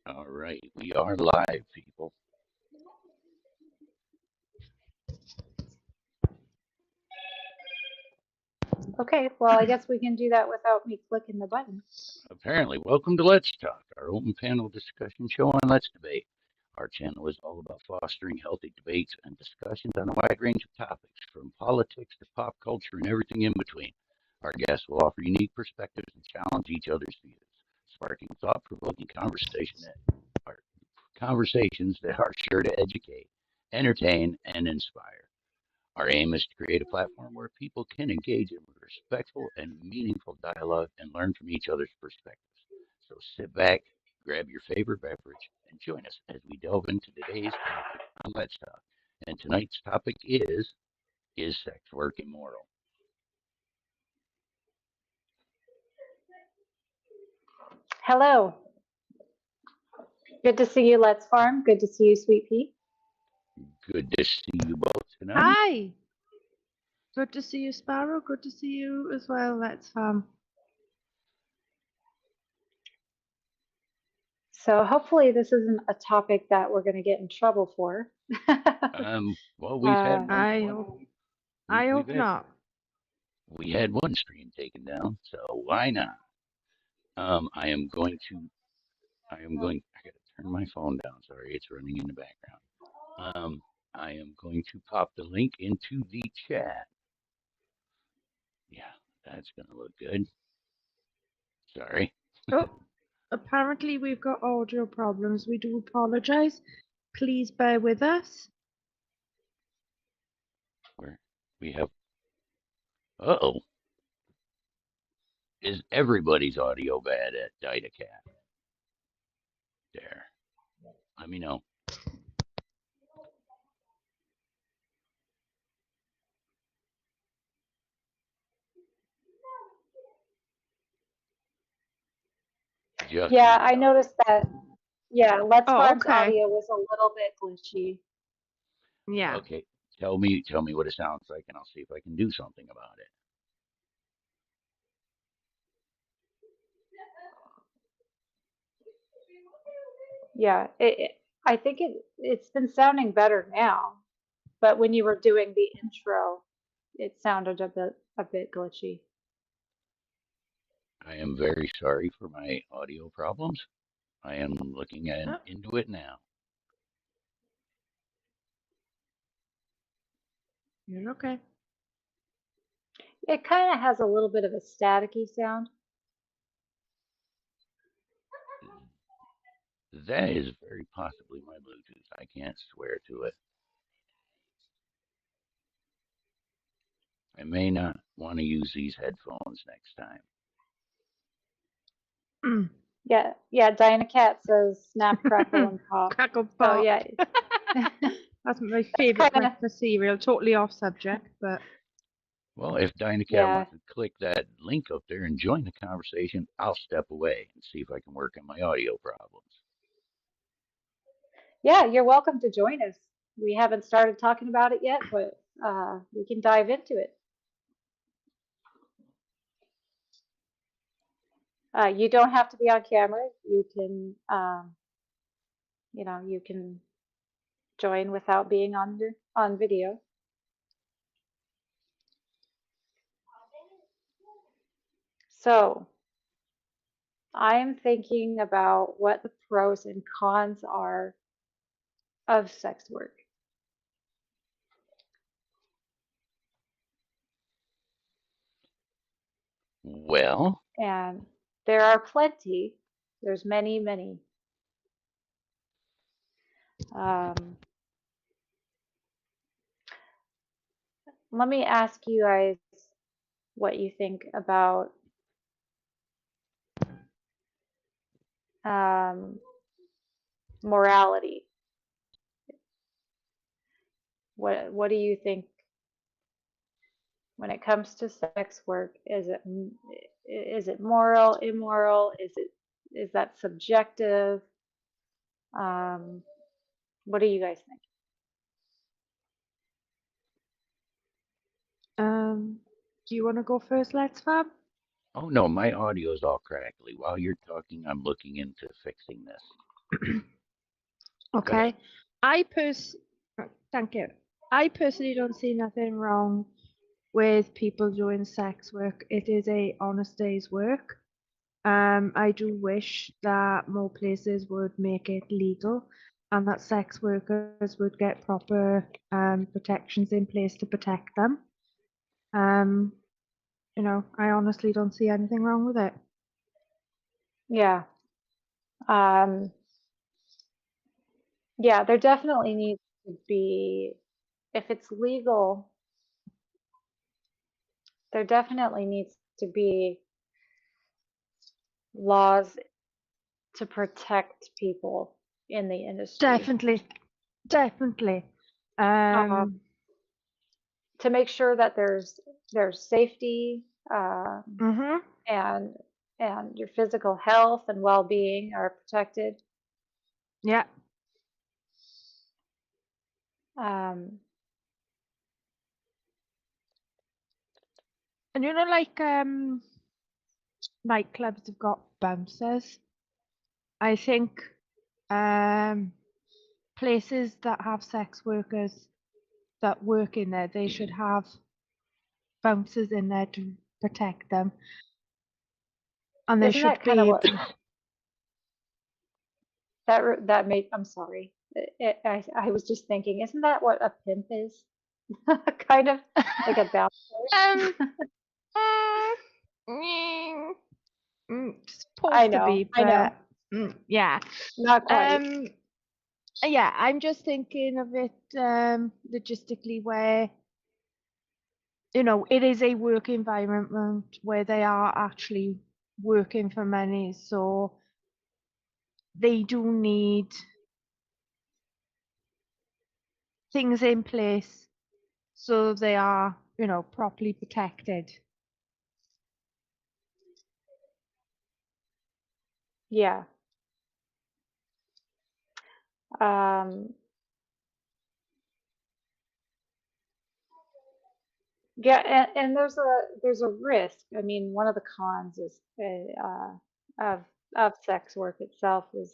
All right, we are live, people. Okay, well, I guess we can do that without me clicking the button. Apparently, welcome to Let's Talk, our open panel discussion show on Let's Debate. Our channel is all about fostering healthy debates and discussions on a wide range of topics, from politics to pop culture and everything in between. Our guests will offer unique perspectives and challenge each other's views, sparking thought-provoking conversations that are sure to educate, entertain, and inspire. Our aim is to create a platform where people can engage in respectful and meaningful dialogue and learn from each other's perspectives. So sit back, grab your favorite beverage, and join us as we delve into today's topic on Let's Talk. And tonight's topic is sex work immoral? Hello. Good to see you, Let's Farm. Good to see you, Sweet Pea. Good to see you both tonight. Hi. Good to see you, Sparrow. Good to see you as well. Let's So hopefully this isn't a topic that we're going to get in trouble for. Well, we've had one. I one hope we, I we've hope had not. we had one stream taken down, so why not? I am going to I gotta turn my phone down. Sorry, it's running in the background. I am going to pop the link into the chat. Yeah, that's gonna look good. Sorry. Oh, apparently we've got audio problems. We do apologize. Please bear with us. Where we have oh. Is everybody's audio bad at DynaCat? There. Let me know. Just Yeah, let me I know. noticed that. Yeah, Let's Oh, Farm's okay. audio was a little bit glitchy. Yeah. Okay. Tell me what it sounds like and I'll see if I can do something about it. Yeah, I think it's been sounding better now, but when you were doing the intro, it sounded a bit glitchy. I am very sorry for my audio problems. I am looking Oh, into it now. you're okay. It kind of has a little bit of a staticky sound. That is very possibly my Bluetooth. I can't swear to it. I may not want to use these headphones next time. Yeah, yeah, Dinah Cat says snap, crackle, and pop. Crackle So Pop. yeah, That's my that's favorite kind of, breakfast cereal. Totally off subject, but Well, if DynaCat yeah. wants to click that link up there and join the conversation, I'll step away and see if I can work on my audio problems. Yeah, you're welcome to join us. We haven't started talking about it yet, but we can dive into it. You don't have to be on camera. You can, you can join without being on video. So I'm thinking about what the pros and cons are of sex work. Well, And there are plenty. There's many, many. Um, Let me ask you guys what you think about um, morality. What do you think when it comes to sex work? Is it moral, immoral? Is that subjective? Um, what do you guys think? do you want to go first, Let's Fab? oh no, my audio is all crackly. While you're talking, I'm looking into fixing this. Go ahead. Okay. I pers Thank you. I personally don't see nothing wrong with people doing sex work. It is a honest day's work. I do wish that more places would make it legal and that sex workers would get proper protections in place to protect them. Um, I honestly don't see anything wrong with it. Yeah. Um, yeah, there definitely needs to be, if it's legal, there definitely needs to be laws to protect people in the industry. Definitely, definitely. Uh, Um, to make sure that there's safety, mhm, and your physical health and well-being are protected. yeah. Um, And nightclubs have got bouncers. I think um places that have sex workers that work in there, they should have bouncers in there to protect them, and they isn't should that kind be of what able to. that made? I'm sorry. I was just thinking, isn't that what a pimp is? Kind of like a bouncer. Um, mm, mm, I supposed to know, be, I know, but yeah. not quite. Um, yeah, I'm just thinking of it logistically where, it is a work environment where they are actually working for money, so they do need things in place so they are, properly protected. Yeah. Um, yeah, and there's a risk. I mean, one of the cons is of sex work itself is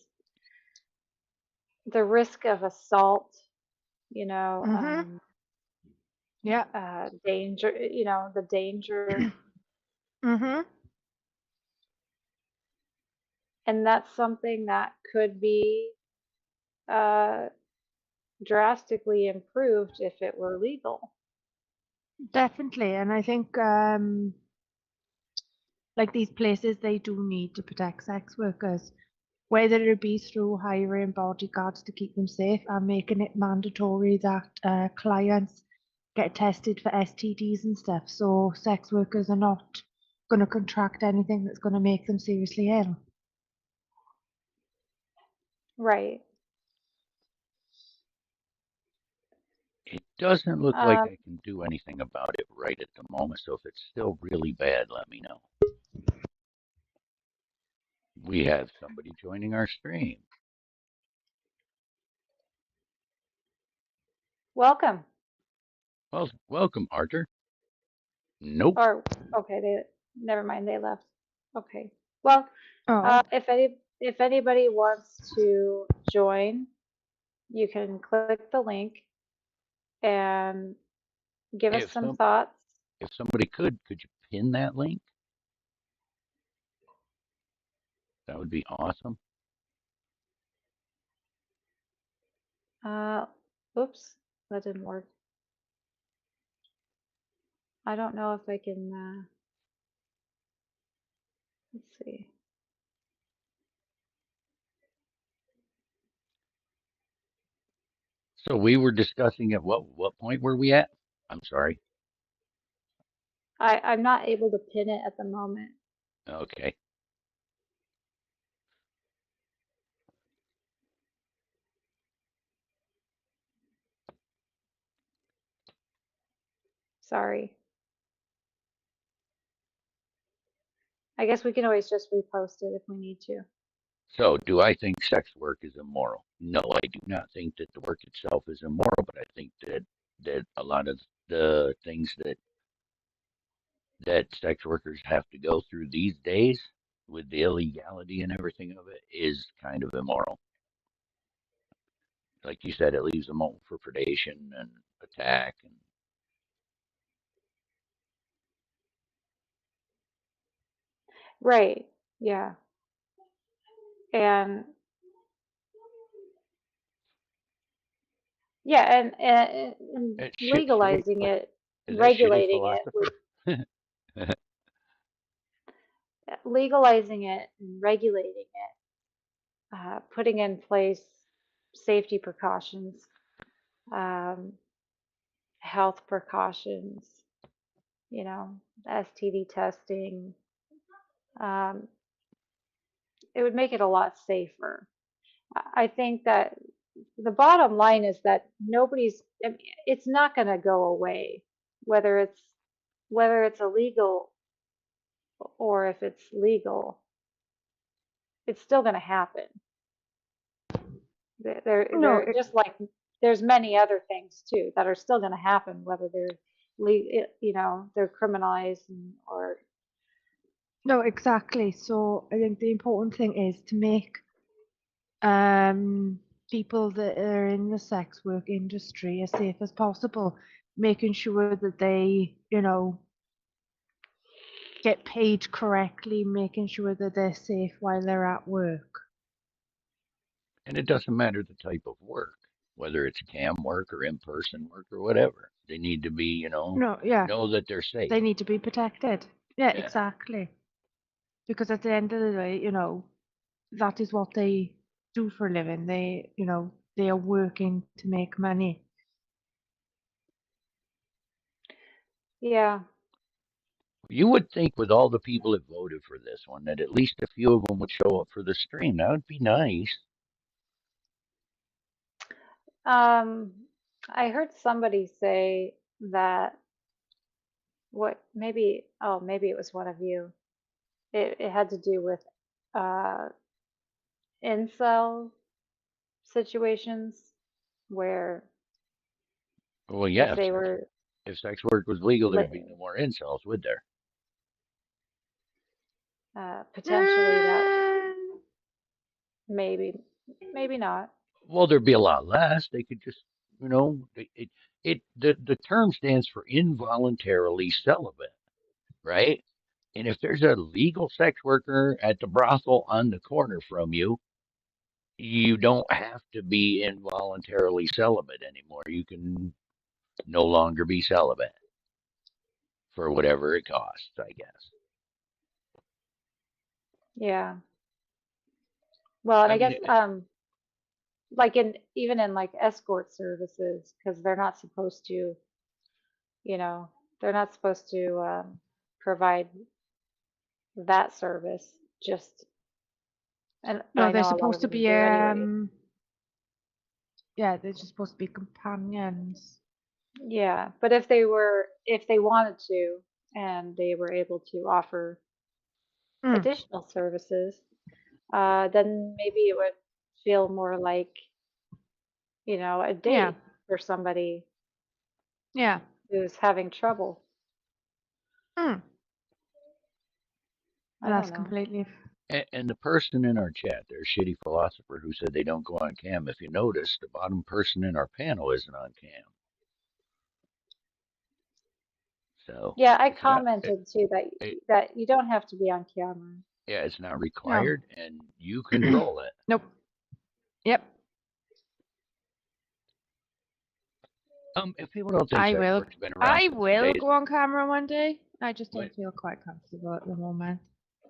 the risk of assault, you know, Mm-hmm. Yeah. danger, the danger, Mm-hmm. and that's something that could be uh, drastically improved if it were legal. Definitely. And I think like these places, they do need to protect sex workers, whether it be through hiring bodyguards to keep them safe and making it mandatory that clients get tested for STDs and stuff, so sex workers are not going to contract anything that's going to make them seriously ill. Right. It doesn't look like Um, I can do anything about it right at the moment, so if it's still really bad, let me know. We have somebody joining our stream. welcome. Well, welcome, Arthur. Nope. Or okay, they never mind, they left. Okay. Well, Oh, if anybody wants to join, you can click the link and give us If some some thoughts. if somebody could you pin that link? That would be awesome. Uh, oops, that didn't work. I don't know if I can. Let's see. So we were discussing at what point were we at? I'm sorry. I'm not able to pin it at the moment. Okay. Sorry. I guess we can always just repost it if we need to. So do I think sex work is immoral? No, I do not think that the work itself is immoral, but I think that a lot of the things that sex workers have to go through these days with the illegality and everything of it is kind of immoral. Like you said, it leaves them open for predation and attack. And Right. Yeah. And yeah, and it's shitty. legalizing it, Is that shitty regulating it would philosopher? legalizing it and regulating it, putting in place safety precautions, um, health precautions, you know, STD testing. Um, it would make it a lot safer. I think that the bottom line is that I mean, it's not going to go away, whether it's whether it's illegal or if it's legal, it's still going to happen. No, They're just like there's many other things too that are still going to happen, whether they're you know, they're criminalized or no, exactly. So I think the important thing is to make um, people that are in the sex work industry as safe as possible, making sure that they, get paid correctly, making sure that they're safe while they're at work. And it doesn't matter the type of work, whether it's cam work or in-person work or whatever. They need to be, No, yeah, know that they're safe. they need to be protected. Yeah, Yeah. exactly. Because at the end of the day, that is what they do for a living. They are working to make money. yeah. You would think with all the people that voted for this one that at least a few of them would show up for the stream. That would be nice. Um, I heard somebody say that what maybe oh maybe it was one of you. It had to do with uh incel situations where Well, yeah, if they were if sex work was legal, there'd be li- no more incels, would there? potentially that Mm, maybe maybe not. Well, there'd be a lot less. They could just, the term stands for involuntarily celibate, right? And if there's a legal sex worker at the brothel on the corner from you, you don't have to be involuntarily celibate anymore. You can no longer be celibate for whatever it costs, I guess. Yeah. Well, and I I guess mean, like in even in like escort services because they're not supposed to, you know, they're not supposed to provide that service just and but no, I they're know a lot of supposed to them be do anyway. yeah, they're just supposed to be companions. Yeah, but if they wanted to and they were able to offer Mm, additional services, then maybe it would feel more like, you know, a yeah, date for somebody yeah. who's having trouble. Mm, I don't that's know. completely. and the person in our chat, their shitty philosopher who said they don't go on cam. If you notice, the bottom person in our panel isn't on cam. So Yeah, I it's not, commented too that it that you don't have to be on camera. yeah, it's not No. required, and you control it. Nope. Yep. If people don't think I sex will. work's been around I since the will days go on camera one day. I just when, don't feel quite comfortable at the moment.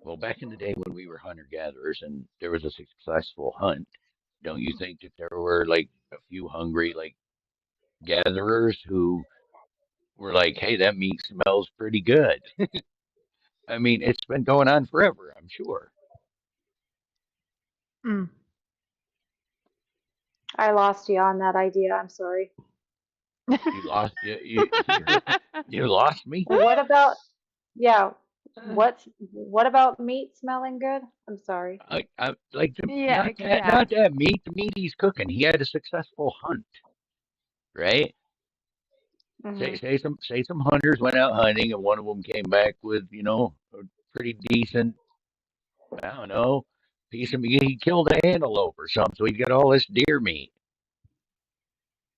well, back in the day when we were hunter gatherers and there was a successful hunt, don't you think that there were like a few hungry like gatherers who were like, "Hey, that meat smells pretty good." I mean, it's been going on forever, I'm sure. Mm. I lost you on that idea. I'm sorry. You lost you lost me. What about yeah, what about meat smelling good? I'm sorry. I like Yeah, yeah. not that meat. The meat he's cooking. He had a successful hunt, right? Hmm. Say some hunters went out hunting and one of them came back with a pretty decent, I don't know, piece of meat. He killed an antelope or something, so he got all this deer meat.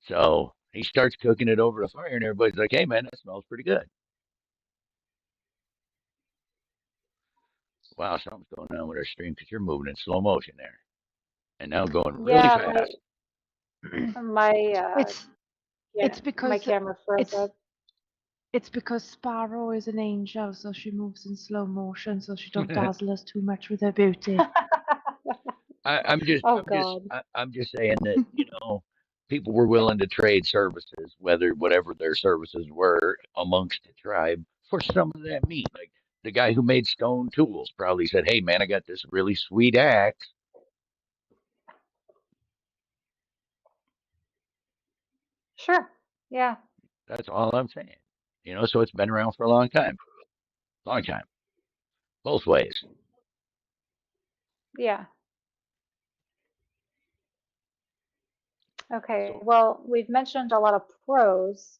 So he starts cooking it over the fire, and everybody's like, "Hey, man, that smells pretty good." Wow, something's going on with our stream because you're moving in slow motion there, and now going really Yeah, fast. my It's yeah, it's my because camera froze it's up. it's because Sparrow is an angel, so she moves in slow motion, so she don't dazzle us too much with her beauty. I'm just, Oh I'm just, God. I'm just saying that people were willing to trade services, whatever their services were amongst the tribe, for some of that meat. Like the guy who made stone tools probably said, "Hey, man, I got this really sweet axe." Sure. Yeah. That's all I'm saying. So it's been around for a long time, both ways. Yeah. Okay. So, Well, we've mentioned a lot of pros.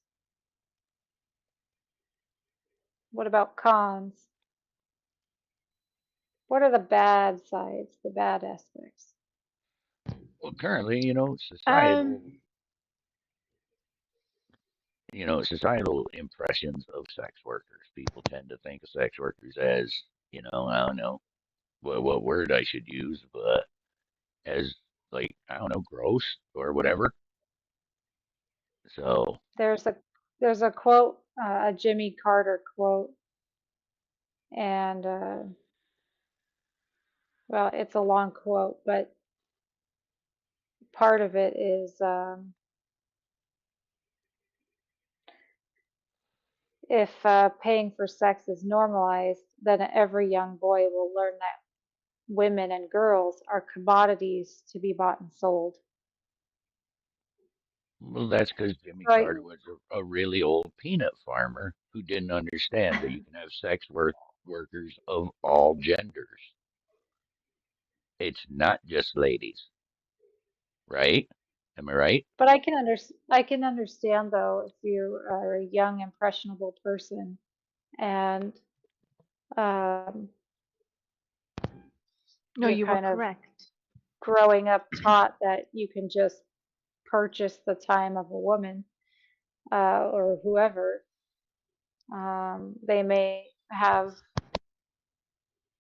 What about cons? What are the bad sides, the bad aspects? well, currently, Um, societal impressions of sex workers. People tend to think of sex workers as, I don't know what word I should use, but as like, I don't know, gross or whatever. So, There's a there's a quote, a Jimmy Carter quote, and well, it's a long quote, but part of it is if paying for sex is normalized, then every young boy will learn that women and girls are commodities to be bought and sold. well, that's because Jimmy Right. Carter was a really old peanut farmer who didn't understand that you can have workers of all genders. It's not just ladies, right? Am I right? But I can understand though if you are a young impressionable person and um, no, you're you were kind of correct. growing up taught that you can just purchase the time of a woman or whoever. They may have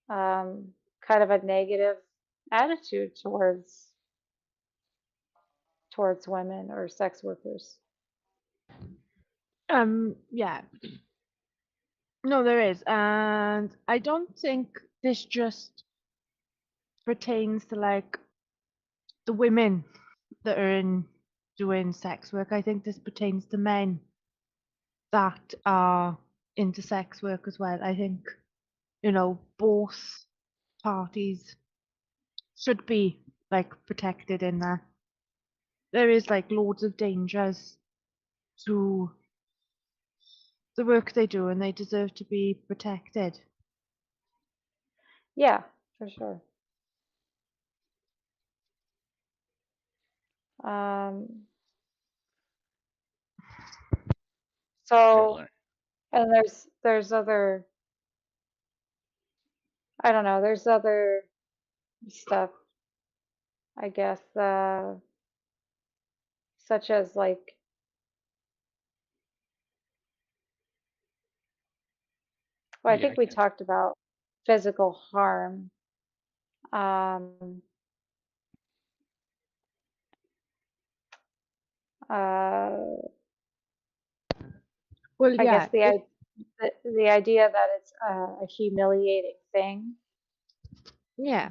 kind of a negative attitude towards women or sex workers. Yeah, no, there is, and I don't think this just pertains to like the women that are in doing sex work. I think this pertains to men that are into sex work as well. I think, both parties should be like protected in that. There is like loads of dangers to the work they do and they deserve to be protected. Yeah, for sure. Um, so, Certainly. and there's other, I don't know, there's other stuff, I guess, such as like, well, I Yeah, think I we can. talked about physical harm. Um, uh, Well, I guess yeah, it, the idea that it's a humiliating thing, yeah.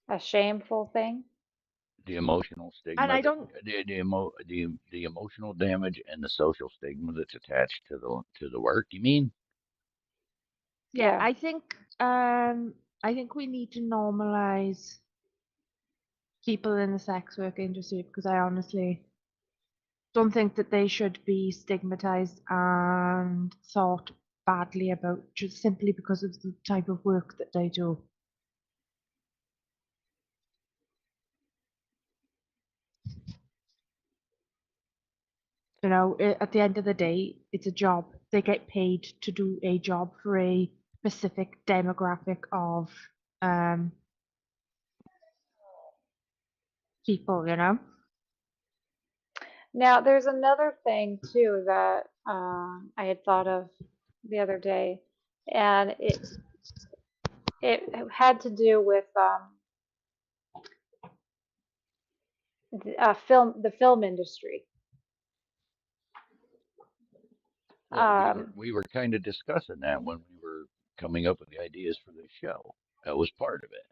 a shameful thing. The emotional And stigma I that don't, the emotional damage and the social stigma that's attached to the work. You mean? yeah, Yeah. I think we need to normalize people in the sex work industry because I honestly don't think that they should be stigmatized and thought badly about just simply because of the type of work that they do. At the end of the day, it's a job. They get paid to do a job for a specific demographic of um, people. Now, there's another thing too that I had thought of the other day, and it had to do with the film industry. Well, we were Um, we were kind of discussing that when we were coming up with the ideas for the show. That was part of it.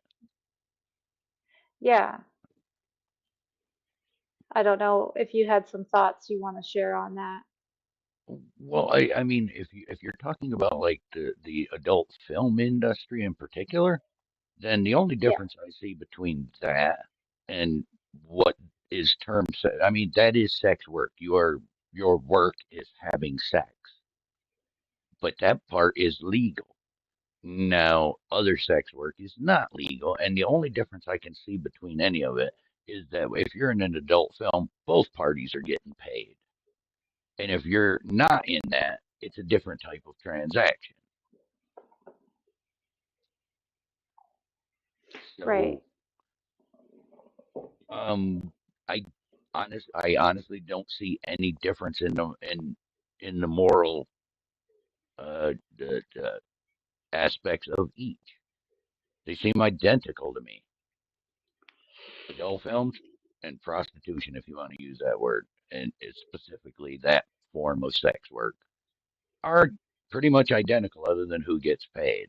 yeah, I don't know if you had some thoughts you want to share on that. Well, I mean, if you're talking about like the adult film industry in particular, then the only Yeah, difference I see between that and what is termed, I mean, that is sex work. Your work is having sex, but that part is legal. Now, other sex work is not legal, and the only difference I can see between any of it is that if you're in an adult film, both parties are getting paid. And if you're not in that, it's a different type of transaction. right. So, um, I I honestly don't see any difference in the moral the aspects of each. They seem identical to me. Adult films and prostitution, if you want to use that word, and it's specifically that form of sex work, are pretty much identical, other than who gets paid.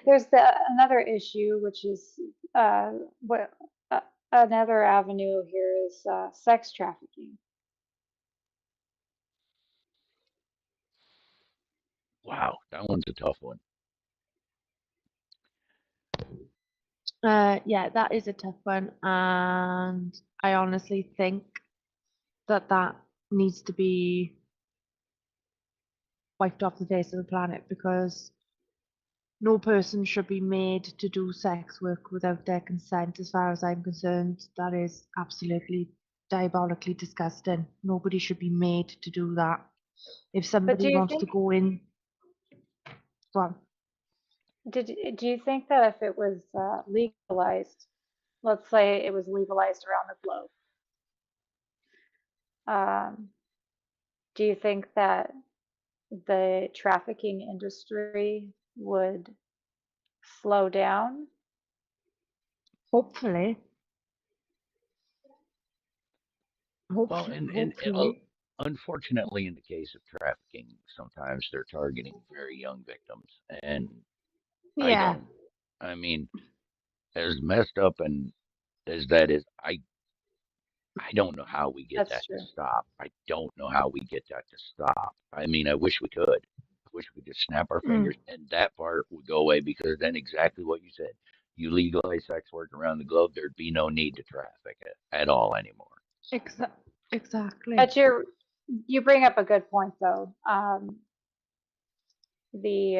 There's another issue, which is what another avenue here is sex trafficking. Wow, that one's a tough one. Yeah, that is a tough one, and I honestly think that that needs to be wiped off the face of the planet because no person should be made to do sex work without their consent. As far as I'm concerned, that is absolutely diabolically disgusting. Nobody should be made to do that. If But somebody wants to go in, well, do you think that if it was legalized, let's say it was legalized around the globe, um, do you think that the trafficking industry would slow down? hopefully, Well, hopefully, hopefully, unfortunately, in the case of trafficking, sometimes they're targeting very young victims, and I yeah, don't. I mean, as messed up and as that is, I don't know how we get That's that to true. stop. I don't know how we get that to stop. I mean, I wish we could. I wish we could just snap our mm, fingers and that part would go away, because then exactly what you said. You legalize sex work around the globe, there'd be no need to traffic it at all anymore. exa exactly. But you bring up a good point though. The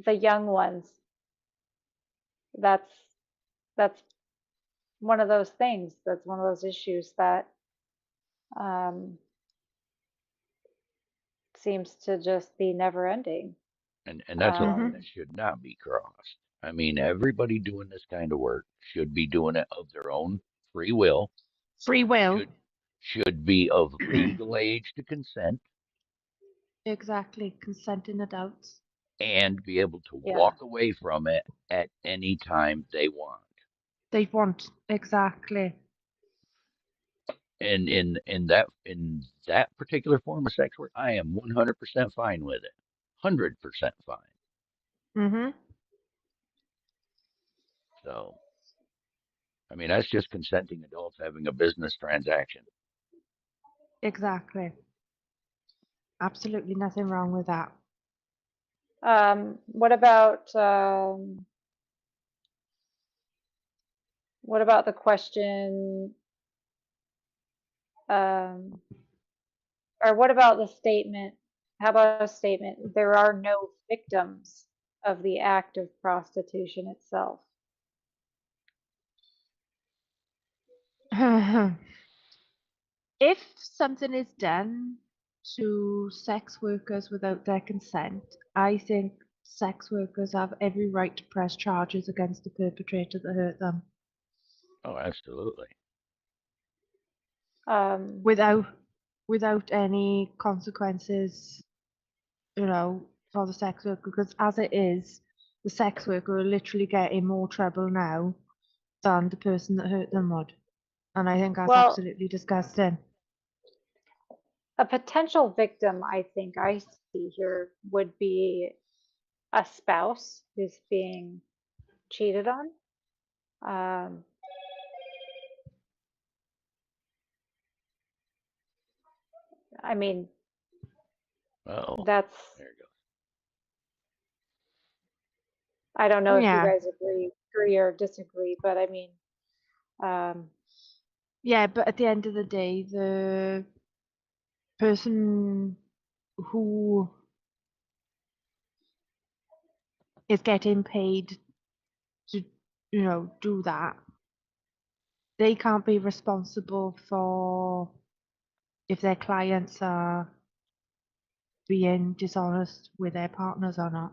the young ones, that's that's one of those things. That's one of those issues that um, seems to just be never ending. And that's a line Hmm. Um, that should not be crossed. I mean, everybody doing this kind of work should be doing it of their own free will, Free will. should be of legal age to consent, Exactly. Consenting adults. and be able to yeah, walk away from it at any time they want. They want exactly. And in that particular form of sex work, I am 100% fine with it. 100% fine. Hmm. So, I mean, that's just consenting adults having a business transaction. Exactly. Absolutely nothing wrong with that. What about the question, um, or what about the statement? How about a statement? There are no victims of the act of prostitution itself. If something is done to sex workers without their consent, I think sex workers have every right to press charges against the perpetrator that hurt them Oh, absolutely. Um, without without any consequences, for the sex worker. Because as it is, the sex worker will literally get in more trouble now than the person that hurt them would. And I think that's well, absolutely disgusting. a potential victim, I think I see here would be a spouse who's being cheated on. Um, I mean, Oh, that's, there you I don't know if you Yeah. guys agree or disagree, but I mean, um, Yeah, but at the end of the day, the person who is getting paid to, do that, they can't be responsible for if their clients are being dishonest with their partners or not.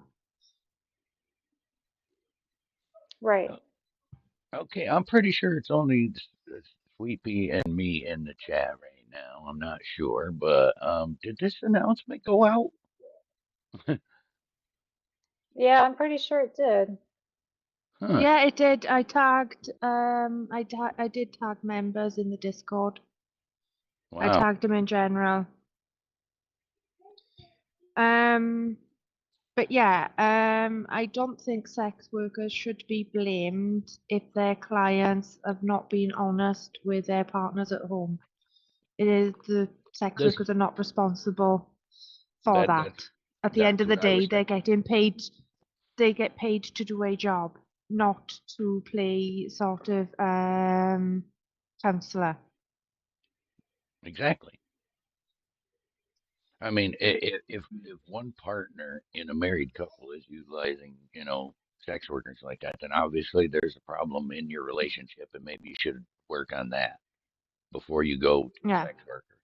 right. go. Okay, I'm pretty sure it's only Sweet Pea and me in the chat right now. I'm not sure, but did this announcement go out? Yeah, I'm pretty sure it did. Huh. Yeah, it did. I did tag members in the Discord. I Wow. tagged them in general. Um, but yeah, I don't think sex workers should be blamed if their clients have not been honest with their partners at home. It is the sex This workers are not responsible for that that. that's At the end that's of the what I day, was thinking. they get paid to do a job, not to play sort of counselor. Exactly. I mean, if one partner in a married couple is utilizing, sex workers like that, then obviously there's a problem in your relationship, and maybe you should work on that before you go to a Yeah. sex worker.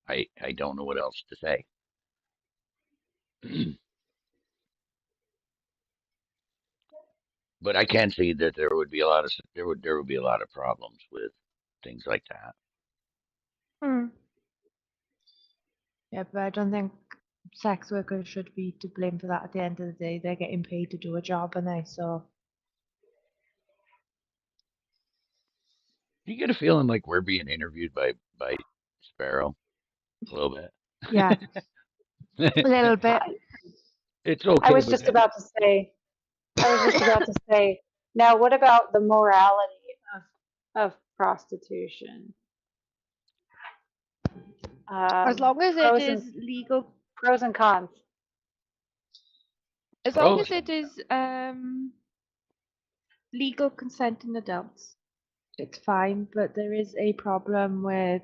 I don't know what else to say. But I can see that there would be a lot of problems with things like that. Hmm. Yeah, but I don't think sex workers should be to blame for that at the end of the day. They're getting paid to do a job, and so Do you get a feeling like we're being interviewed by Sparrow a little yeah, bit? a little bit. It's I okay, was but just about to say, I was just about to say, now what about the morality of prostitution? As long as it Pros and is legal, pros and cons. as long as pros it and is legal consenting adults, it's fine. But there is a problem with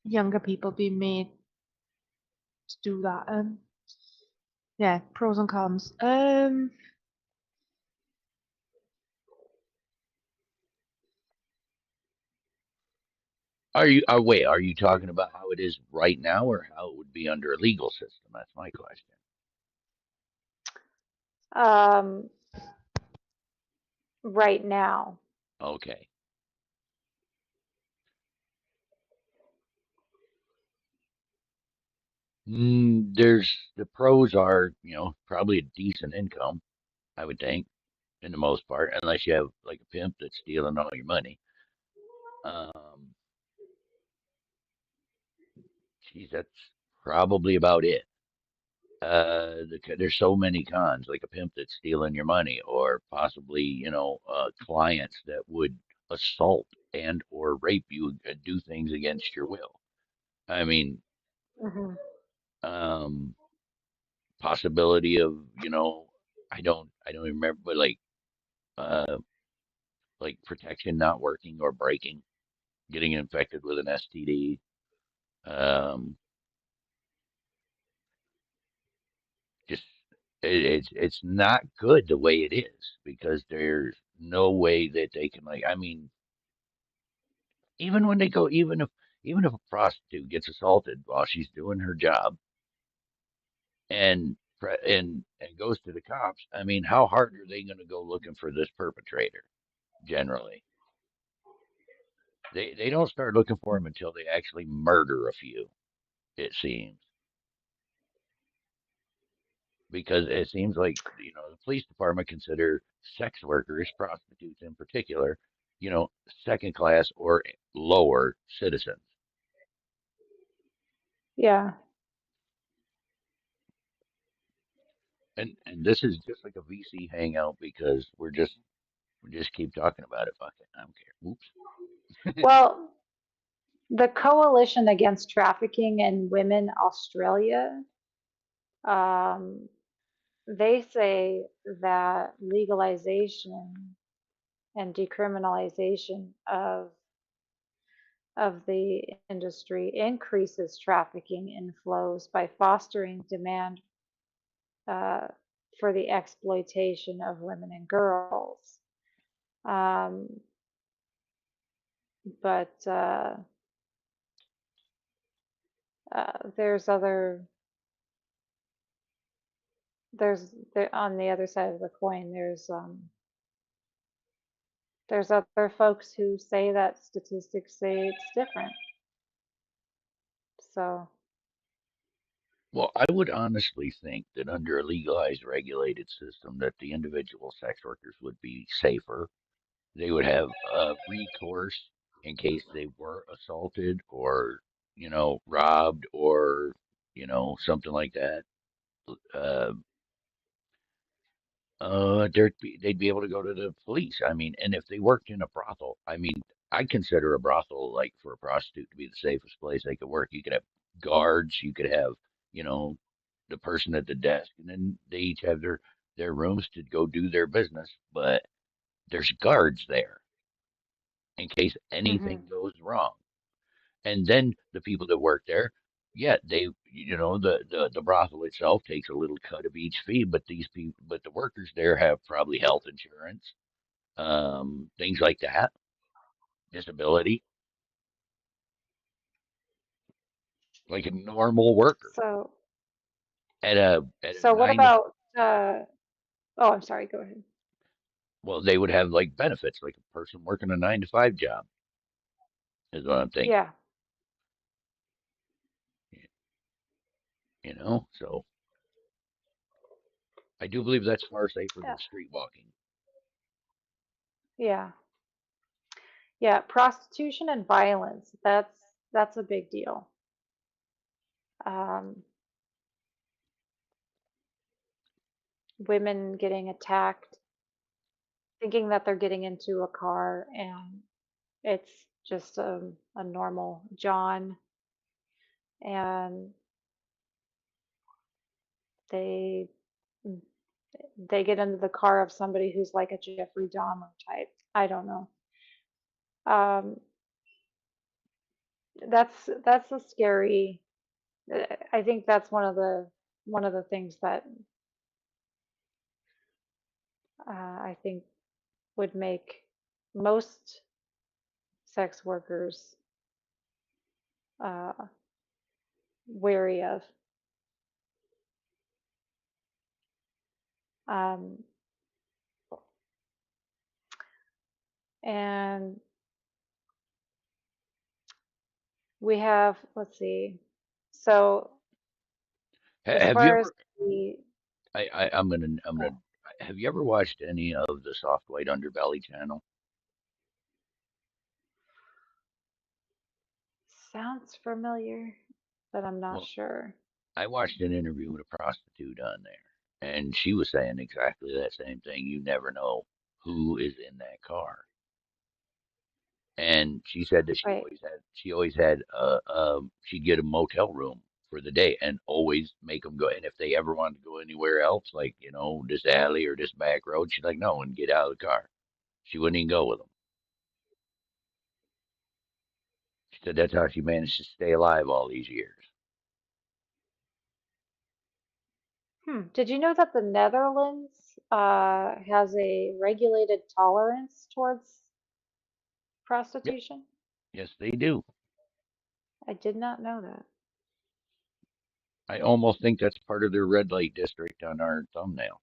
younger people being made to do that. Yeah, pros and cons. wait, are you talking about how it is right now or how it would be under a legal system? That's my question. Um, right now. Okay. There's the pros are, probably a decent income, I would think, in the most part, unless you have like a pimp that's stealing all your money. Um, Geez, that's probably about it. There's so many cons, like a pimp that's stealing your money, or possibly, clients that would assault and or rape you, do things against your will. I mean, Hmm. um, possibility of, I don't even remember, but uh, like protection not working or breaking, getting infected with an STD. Um, just it's not good the way it is because there's no way that they can I mean, even when they go, even if a prostitute gets assaulted while she's doing her job, and and goes to the cops, I mean, how hard are they going to go looking for this perpetrator? Generally, they don't start looking for him until they actually murder a few. It seems because it seems like the police department consider sex workers, prostitutes in particular, second class or lower citizens. Yeah. And this is just like a VC hangout because we just keep talking about it. Fuck it, I don't care. Oops. Well, the Coalition Against Trafficking in Women Australia, um, they say that legalization and decriminalization of the industry increases trafficking inflows by fostering demand uh, for the exploitation of women and girls. Um, but there's other there's there on the other side of the coin. There's other folks who say that statistics say it's different. So, Well, I would honestly think that under a legalized, regulated system, that the individual sex workers would be safer. They would have recourse in case they were assaulted or, robbed or, something like that. Uh, they'd be able to go to the police. I mean, and if they worked in a brothel, I mean, I consider a brothel like for a prostitute to be the safest place they could work. You could have guards, you could have, you know, the person at the desk, and then they each have their rooms to go do their business. But there's guards there in case hmm. anything goes wrong. And then the people that work there, yeah, the brothel itself takes a little cut of each fee, but the workers there have probably health insurance, things like that, disability, like a normal worker So, at a so what nine to about, oh, I'm sorry, go ahead. well, they would have like benefits like a person working a 9 to 5 job is what I'm thinking. Yeah. So I do believe that's far safer Yeah. than street walking. Yeah. Yeah. Prostitution and violence. That's a big deal. Um, Women getting attacked, thinking that they're getting into a car and it's just a normal John, and they they get into the car of somebody who's like a Jeffrey Dahmer type. I don't know. Um, that's a scary. I think that's one of the things that I think would make most sex workers uh, wary of. Um, and we have, let's see. So as Have you far as ever? the I'm gonna. Have you ever watched any of the Soft White Underbelly channel? sounds familiar, but I'm not Well, sure. I watched an interview with a prostitute on there, and she was saying exactly that same thing. You never know who is in that car. And she said that Right. she always had she'd get a motel room for the day and always make them go. And if they ever wanted to go anywhere else, like this alley or this back road, she'd like no and get out of the car. She wouldn't even go with them. She said that's how she managed to stay alive all these years. Did you know that the Netherlands has a regulated tolerance towards Yep, prostitution? yes they do. I did not know that. I almost think that's part of their red light district on our thumbnail.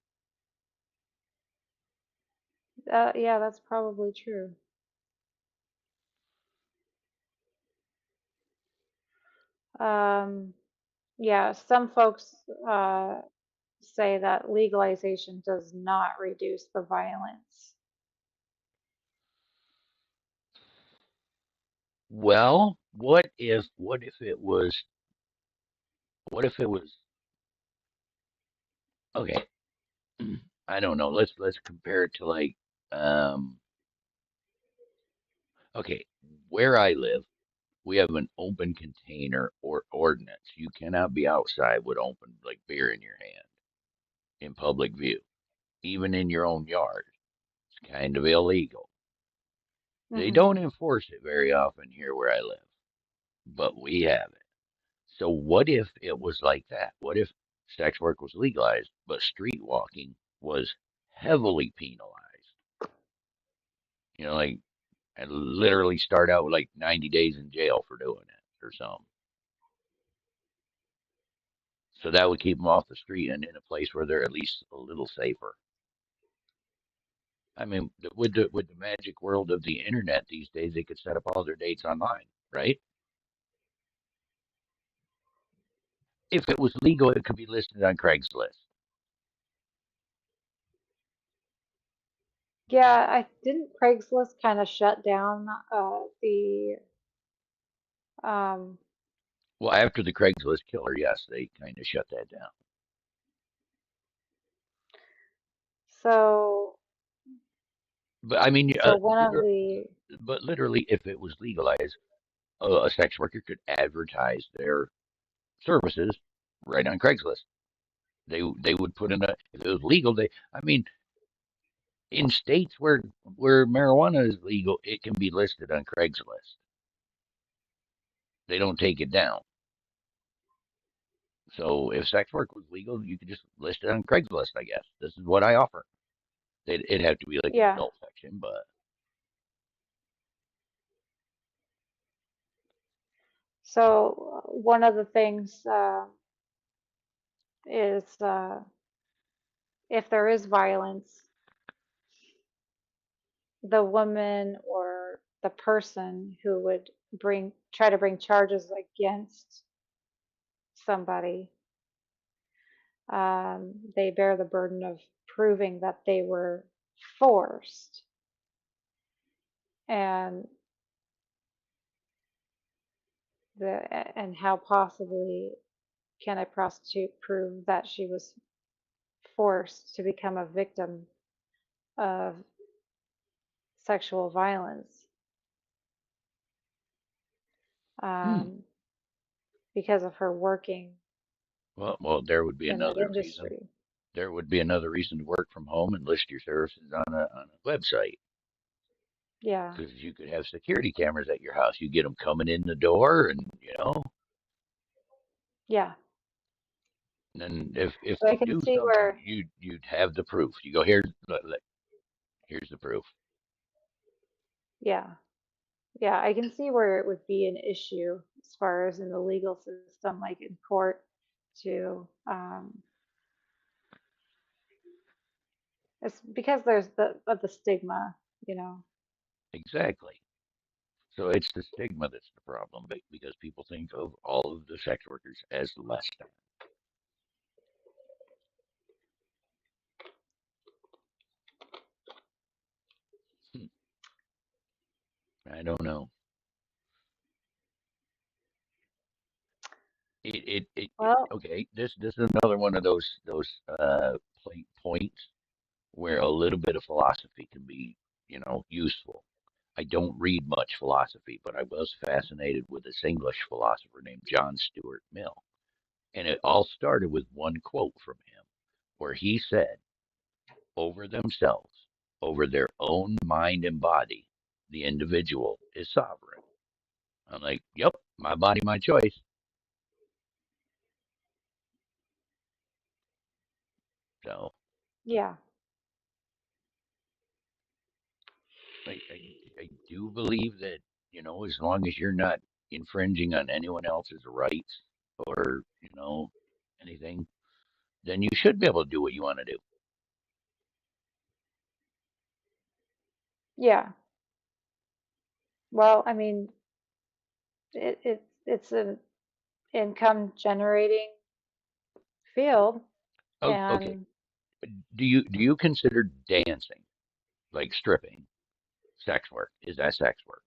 Yeah, that's probably true. Um, yeah, some folks say that legalization does not reduce the violence. Well, what if it was okay, I don't know. Let's compare it to like um okay, where I live, we have an open container or ordinance. You cannot be outside with open like beer in your hand in public view, even in your own yard. It's kind of illegal. They Hmm. don't enforce it very often here where I live, but we have it. So what if it was like that? What if sex work was legalized, but street walking was heavily penalized? Like and literally start out with like 90 days in jail for doing it or something. So that would keep them off the street and in a place where they're at least a little safer. I mean, with the magic world of the internet these days, they could set up all their dates online, right? If it was legal, it could be listed on Craigslist. Yeah, I didn't Craigslist kind of shut down the um, Well, after the Craigslist killer, yes, they kind of shut that down. so But I mean, so one of the but literally, if it was legalized, a sex worker could advertise their services right on Craigslist. They would put in a if it was legal. I mean, in states where marijuana is legal, it can be listed on Craigslist. They don't take it down. So if sex work was legal, you could just list it on Craigslist. I guess this is what I offer. It'd have to be like an yeah. adult section, but So one of the things is if there is violence, the woman or the person who would try to bring charges against somebody, they bear the burden of proving that they were forced. And and how possibly can a prostitute prove that she was forced to become a victim of sexual violence hmm. um, because of her working Well, there would be in that another reason. industry? There would be another reason to work from home and list your services on a website Yeah, because you could have security cameras at your house. You get them coming in the door, and yeah. then if So I they can do see something, where, you'd have the proof. You go here, here's the proof. yeah, yeah, I can see where it would be an issue as far as in the legal system, like in court, to it's because there's the stigma, you know. Exactly. So it's the stigma that's the problem, because people think of all of the sex workers as less than. I don't know. Well, Okay. This is another one of those points where a little bit of philosophy can be, useful. I don't read much philosophy, but I was fascinated with this English philosopher named John Stuart Mill. And it all started with one quote from him, where he said, over themselves, over their own mind and body, the individual is sovereign. I'm like, yep, my body, my choice. So yeah, I do believe that, as long as you're not infringing on anyone else's rights or, anything, then you should be able to do what you want to do. Yeah. Well, I mean, it's an income generating field, Oh, okay. and Do you consider dancing, like stripping, sex work? Is that sex work?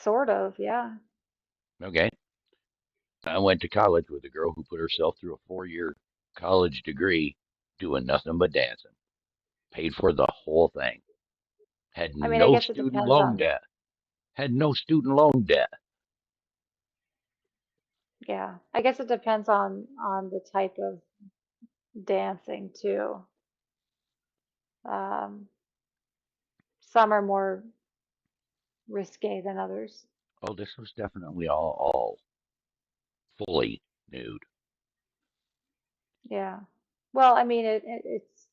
sort of, yeah. Okay. I went to college with a girl who put herself through a 4-year college degree doing nothing but dancing. Paid for the whole thing. Had I mean, I no guess it student depends loan on, debt. Had no student loan debt. yeah. I guess it depends on the type of dancing too. Um, some are more risque than others. Oh, this was definitely all fully nude. Yeah. Well, I mean, it's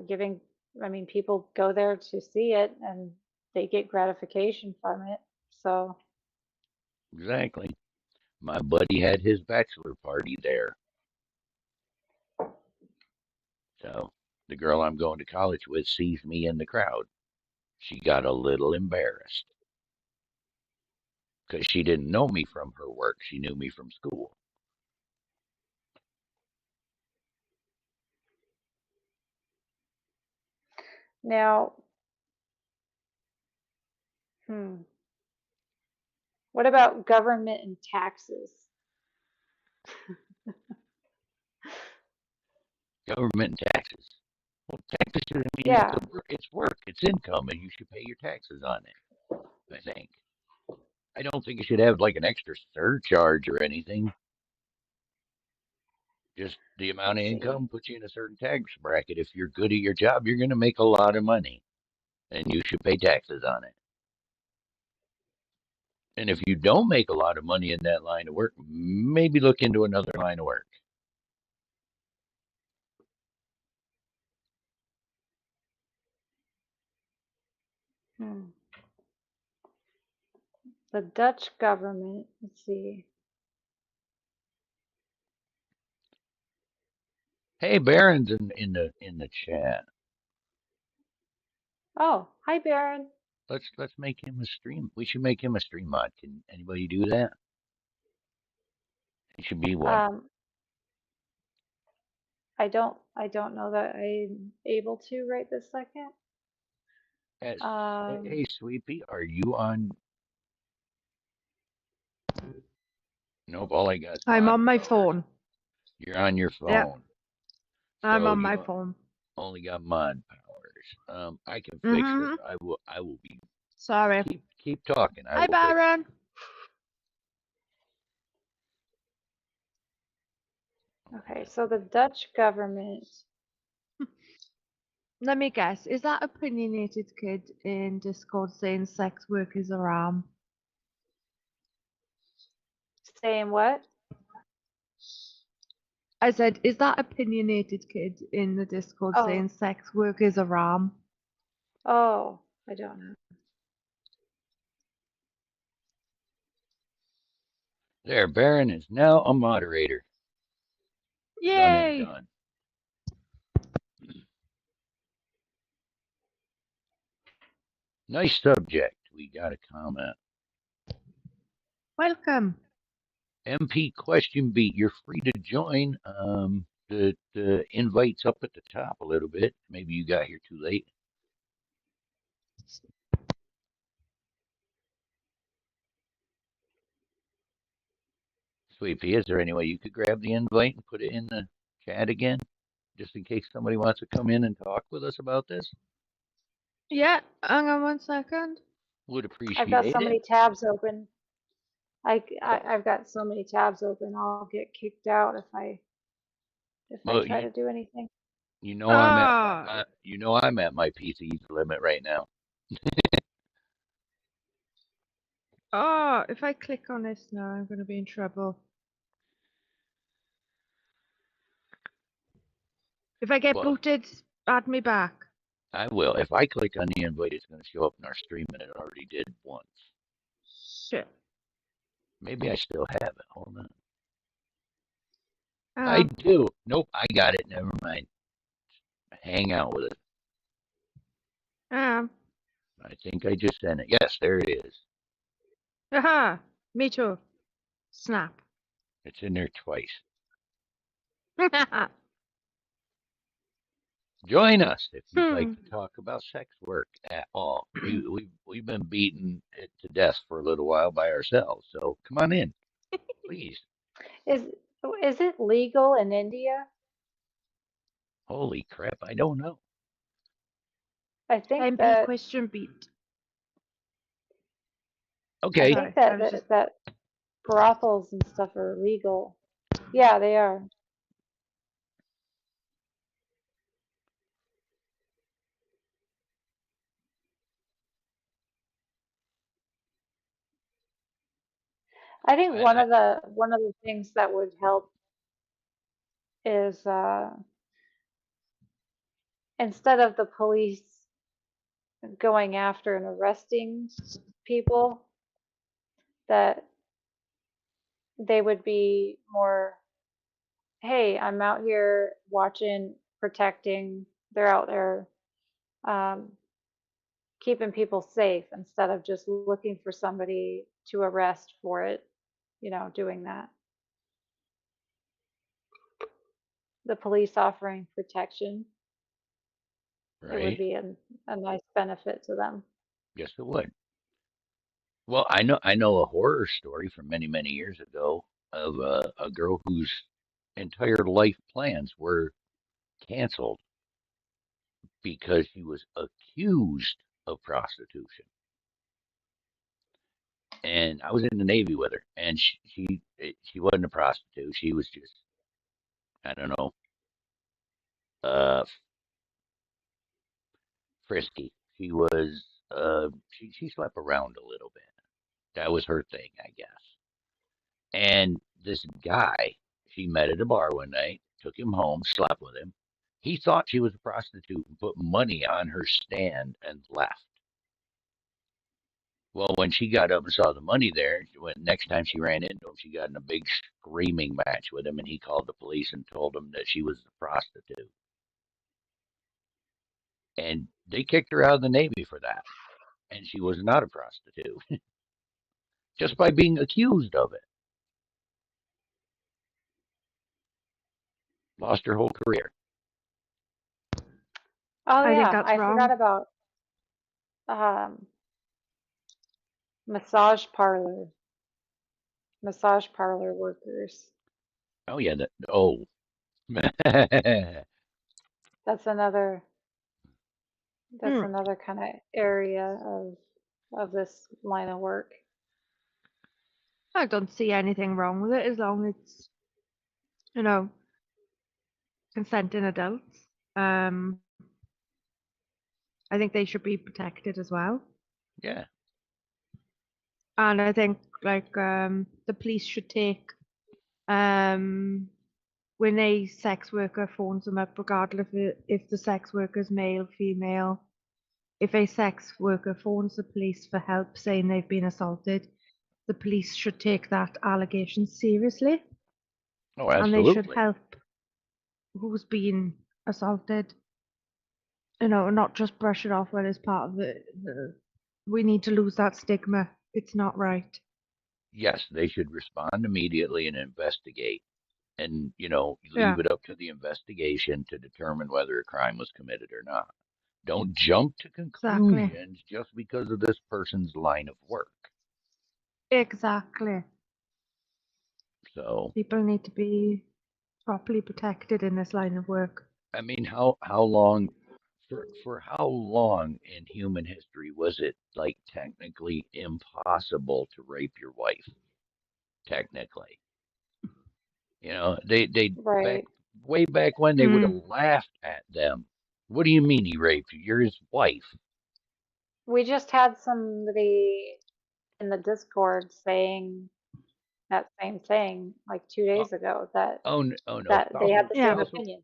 giving, I mean, people go there to see it and they get gratification from it. So, Exactly. My buddy had his bachelor party there. So the girl I'm going to college with sees me in the crowd. She got a little embarrassed because she didn't know me from her work. She knew me from school. now, hmm, what about government and taxes? Government taxes. Well, taxes should, I mean, Yeah. it's work, it's income, and you should pay your taxes on it, I think. I don't think you should have like an extra surcharge or anything. Just the amount Let's of see. income puts you in a certain tax bracket. If you're good at your job, you're going to make a lot of money, and you should pay taxes on it. And if you don't make a lot of money in that line of work, maybe look into another line of work. Hmm. The Dutch government, let's see. Hey, Baron's in the chat. Oh, hi, Baron. Let's make him a stream. We should make him a stream mod. Can anybody do that? He should be one. Um, I don't know that I'm able to right this second. Yes. Hey, Um, hey, Sweepy, are you on? Nope. All I got is I'm mod on my powers. phone. You're on your Yeah, phone, I'm so on my you phone. only got mod powers. I can fix this. Mm-hmm. I will be Sorry. keep talking. I Hi, will fix Baron. okay, so the Dutch government, Let me guess. Is that opinionated kid in Discord saying sex work is a ram? saying what? I said, is that opinionated kid in the Discord Oh, saying sex work is a ram? oh, I don't know. There, Baron is now a moderator. Done and Yay! done. Nice subject. We got a comment. Welcome. MP question beat. You're free to join. The invite's up at the top a little bit. Maybe you got here too late. Sweet Pea, is there any way you could grab the invite and put it in the chat again, just in case somebody wants to come in and talk with us about this? Yeah, hang on 1 second. Would I've got appreciate so it. many tabs open. I've got so many tabs open. I'll get kicked out if I Well, try to do anything. you know I'm at my Ah, you know I'm at my PC's limit right now. oh, if I click on this now, I'm going to be in trouble. If I get Well, booted, add me back. I will. If I click on the invite, it's going to show up in our stream, and it already did once. Shit. Maybe I still have it. Hold on. I Um, do. Nope, I got it. Never mind. Hang out with it. um, I think I just sent it. Yes, there it is. aha, me too. Snap. It's in there twice. Join us if you'd like Hmm. to talk about sex work at all. We've been beaten it to death for a little while by ourselves. So come on in, please. Is is it legal in India? Holy crap, I don't know. I think MP that question beat. I Okay, Sorry, think that I was just. brothels and stuff are legal. Yeah, they are. I think I one of the things that would help is instead of the police going after and arresting people, that they would be more, hey, I'm out here watching, protecting, they're out there um, keeping people safe instead of just looking for somebody to arrest for it, doing that. The police offering protection, it would right. be a nice benefit to them. Yes, it would. Well, I know a horror story from many many years ago of a girl whose entire life plans were canceled because she was accused of prostitution. And I was in the Navy with her, and she wasn't a prostitute. She was just, I don't know, uh, frisky. She was she slept around a little bit. That was her thing, I guess. And this guy she met at a bar one night, took him home, slept with him. He thought she was a prostitute and put money on her stand and left. Well, when she got up and saw the money there, when next time she ran into him, she got in a big screaming match with him, and he called the police and told them that she was a prostitute. And they kicked her out of the Navy for that. And she was not a prostitute just by being accused of it. Lost her whole career. Oh I think yeah, that's I forgot wrong. about um, massage parlor, massage parlor workers. Oh yeah, that. Oh, That's another Hmm. kind of area of this line of work. I don't see anything wrong with it as long as it's, you know, consenting adults. I think they should be protected as well. yeah. And I think like the police should take um when a sex worker phones them up, regardless if the sex worker is male, female, if a sex worker phones the police for help saying they've been assaulted, the police should take that allegation seriously Oh, and they should absolutely. help who's been assaulted, not just brush it off when it's part of we need to lose that stigma. It's not right. Yes, they should respond immediately and investigate, and leave Yeah, it up to the investigation to determine whether a crime was committed or not. Don't jump to exactly. conclusions just because of this person's line of work. Exactly. So, People need to be properly protected in this line of work. I mean, how long for how long in human history was it like technically impossible to rape your wife? Technically, they back Right. way back when they would have Mm. laughed at them. What do you mean he raped you? You're his wife. We just had somebody in the Discord saying that same thing like two Oh, days ago that oh no, they had spousal the Yeah, same of spousal opinion.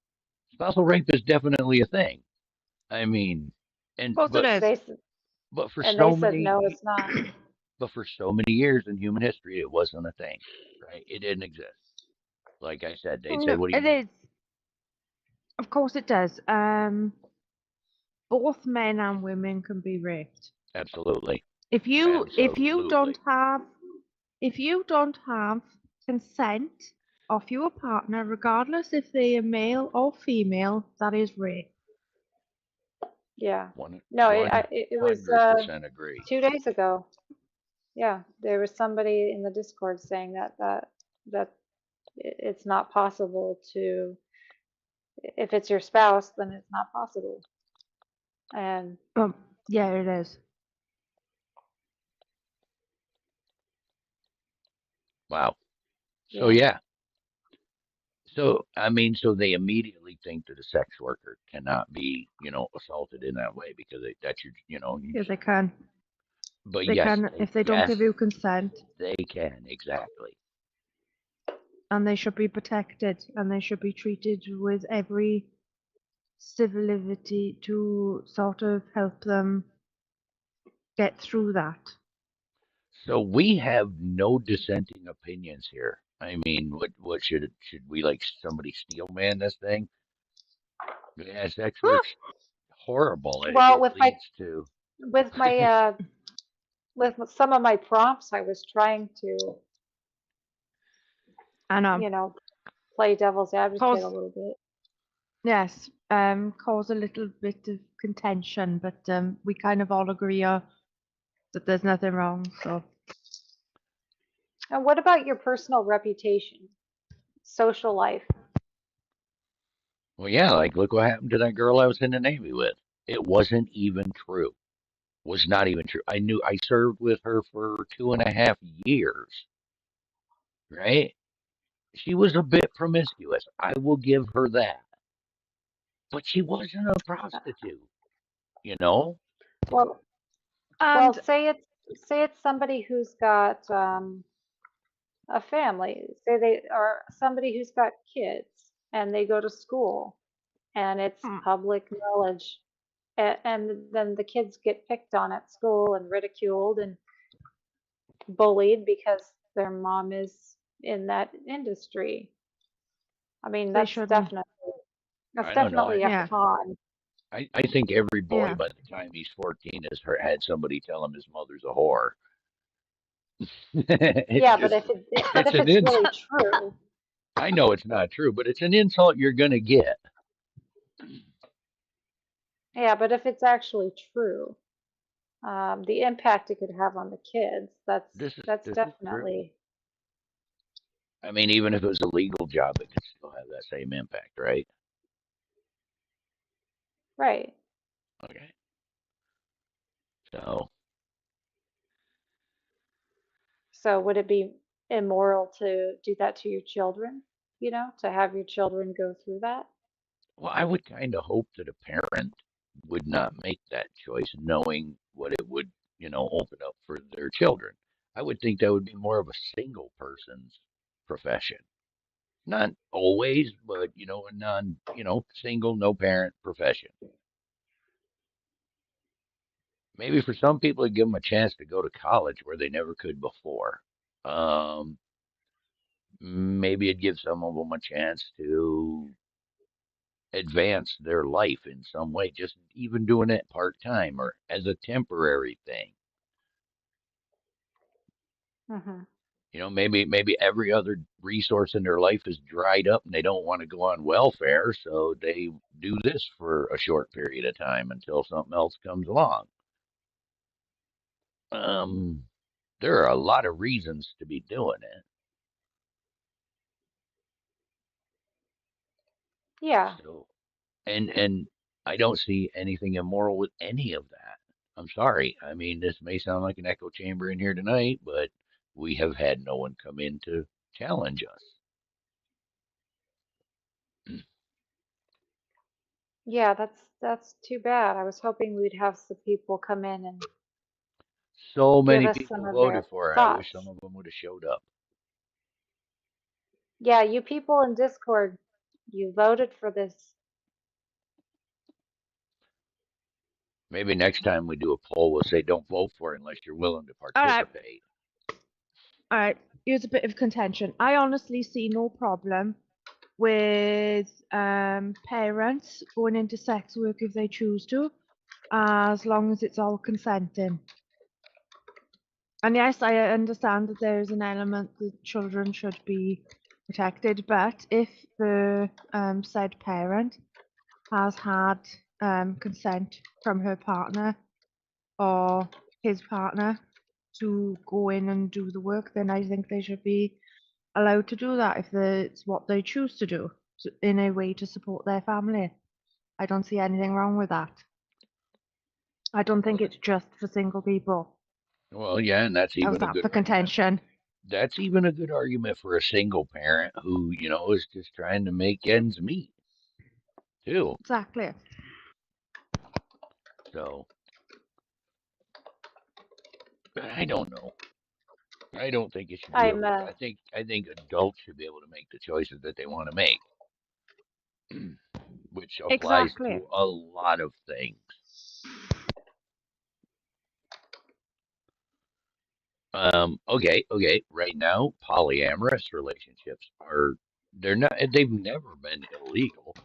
spousal rape is definitely a thing. I mean, and course it is. They but for and they so said no, many it's not. But for so many years in human history, it wasn't a thing, right? It didn't exist. Like I said, they'd say, No, "What do you it mean?" is. Of course it does. Both men and women can be raped. Absolutely, If you don't absolutely. have if you don't have consent of your partner, regardless if they are male or female, that is rape. Yeah. One No, one it was hundred percent agree. 2 days ago. Yeah, there was somebody in the Discord saying that it's not possible to, if it's your spouse, then it's not possible. And Yeah, it is. Wow. So yeah, yeah. So I mean, so they immediately think that a sex worker cannot be, assaulted in that way because that's your, you Yeah, just. they can. But They can if they don't yes, give you consent, they can exactly. and they should be protected, and they should be treated with every civility to sort of help them get through that. So we have no dissenting opinions here. I mean, what should we like somebody steel man this thing? Yeah, sex work's horrible. well, It leads to. with my with some of my prompts, I was trying to, I know. you know, play devil's advocate a Cause little bit. yes, cause a little bit of contention, but we kind of all agree that there's nothing wrong. So And what about your personal reputation, social life? Well, yeah, like look what happened to that girl I was in the Navy with. It wasn't even true. Was not even true. I served with her for 2.5 years, right? She was a bit promiscuous. I will give her that. But she wasn't a prostitute, you know? Well, well, and say it's somebody who's got a family. Say they are somebody who's got kids and they go to school and it's mm, public knowledge. And then the kids get picked on at school and ridiculed and bullied because their mom is in that industry. I mean, they that's shouldn't. I don't know. definitely a Yeah, con. I think every boy yeah. by the time he's 14 has had somebody tell him his mother's a whore. It's Yeah, but just, it's if an it's really insult. true, I know it's not true, but it's an insult you're going to get. yeah, but if it's actually true, the impact it could have on the kids, that's This is true. definitely I mean, even if it was a legal job, it could still have that same impact, right? right. Okay. So, So would it be immoral to do that to your children? To have your children go through that? well, I would kind of hope that a parent would not make that choice knowing what it would, open up for their children. I would think that would be more of a single person's profession. Not always, but, a non, single, no parent profession. Maybe for some people, it'd give them a chance to go to college where they never could before. Um, Maybe it'd give some of them a chance to advance their life in some way, just even doing it part time or as a temporary thing. Hmm. Maybe every other resource in their life is dried up and they don't want to go on welfare, so they do this for a short period of time until something else comes along. Um, there are a lot of reasons to be doing it. Yeah. So, and I don't see anything immoral with any of that. I'm sorry. I mean, this may sound like an echo chamber in here tonight, but we have had no one come in to challenge us. Yeah, that's too bad. I was hoping we'd have some people come in and So give many us some people of voted their for her. I wish some thoughts. of them would have showed up. Yeah, you people in Discord, you voted for this. Maybe next time we do a poll, we'll say don't vote for it unless you're willing to All right, participate. all right. Here's a bit of contention. I honestly see no problem with parents going into sex work if they choose to, as long as it's all consenting. And yes, I understand that there is an element that children should be protected, but if the said parent has had consent from her partner or his partner to go in and do the work, then I think they should be allowed to do that if it's what they choose to do in a way to support their family. I don't see anything wrong with that. I don't think Well, it's just for single people. well, yeah, and that's How's even a that good for argument. contention? That's even a good argument for a single parent who, is just trying to make ends meet too. Exactly. So, but I don't know. I don't think it should be I'm able to. I think adults should be able to make the choices that they want to make, which applies Exactly. to a lot of things. Okay. Right now, polyamorous relationships they're not. They've never been illegal.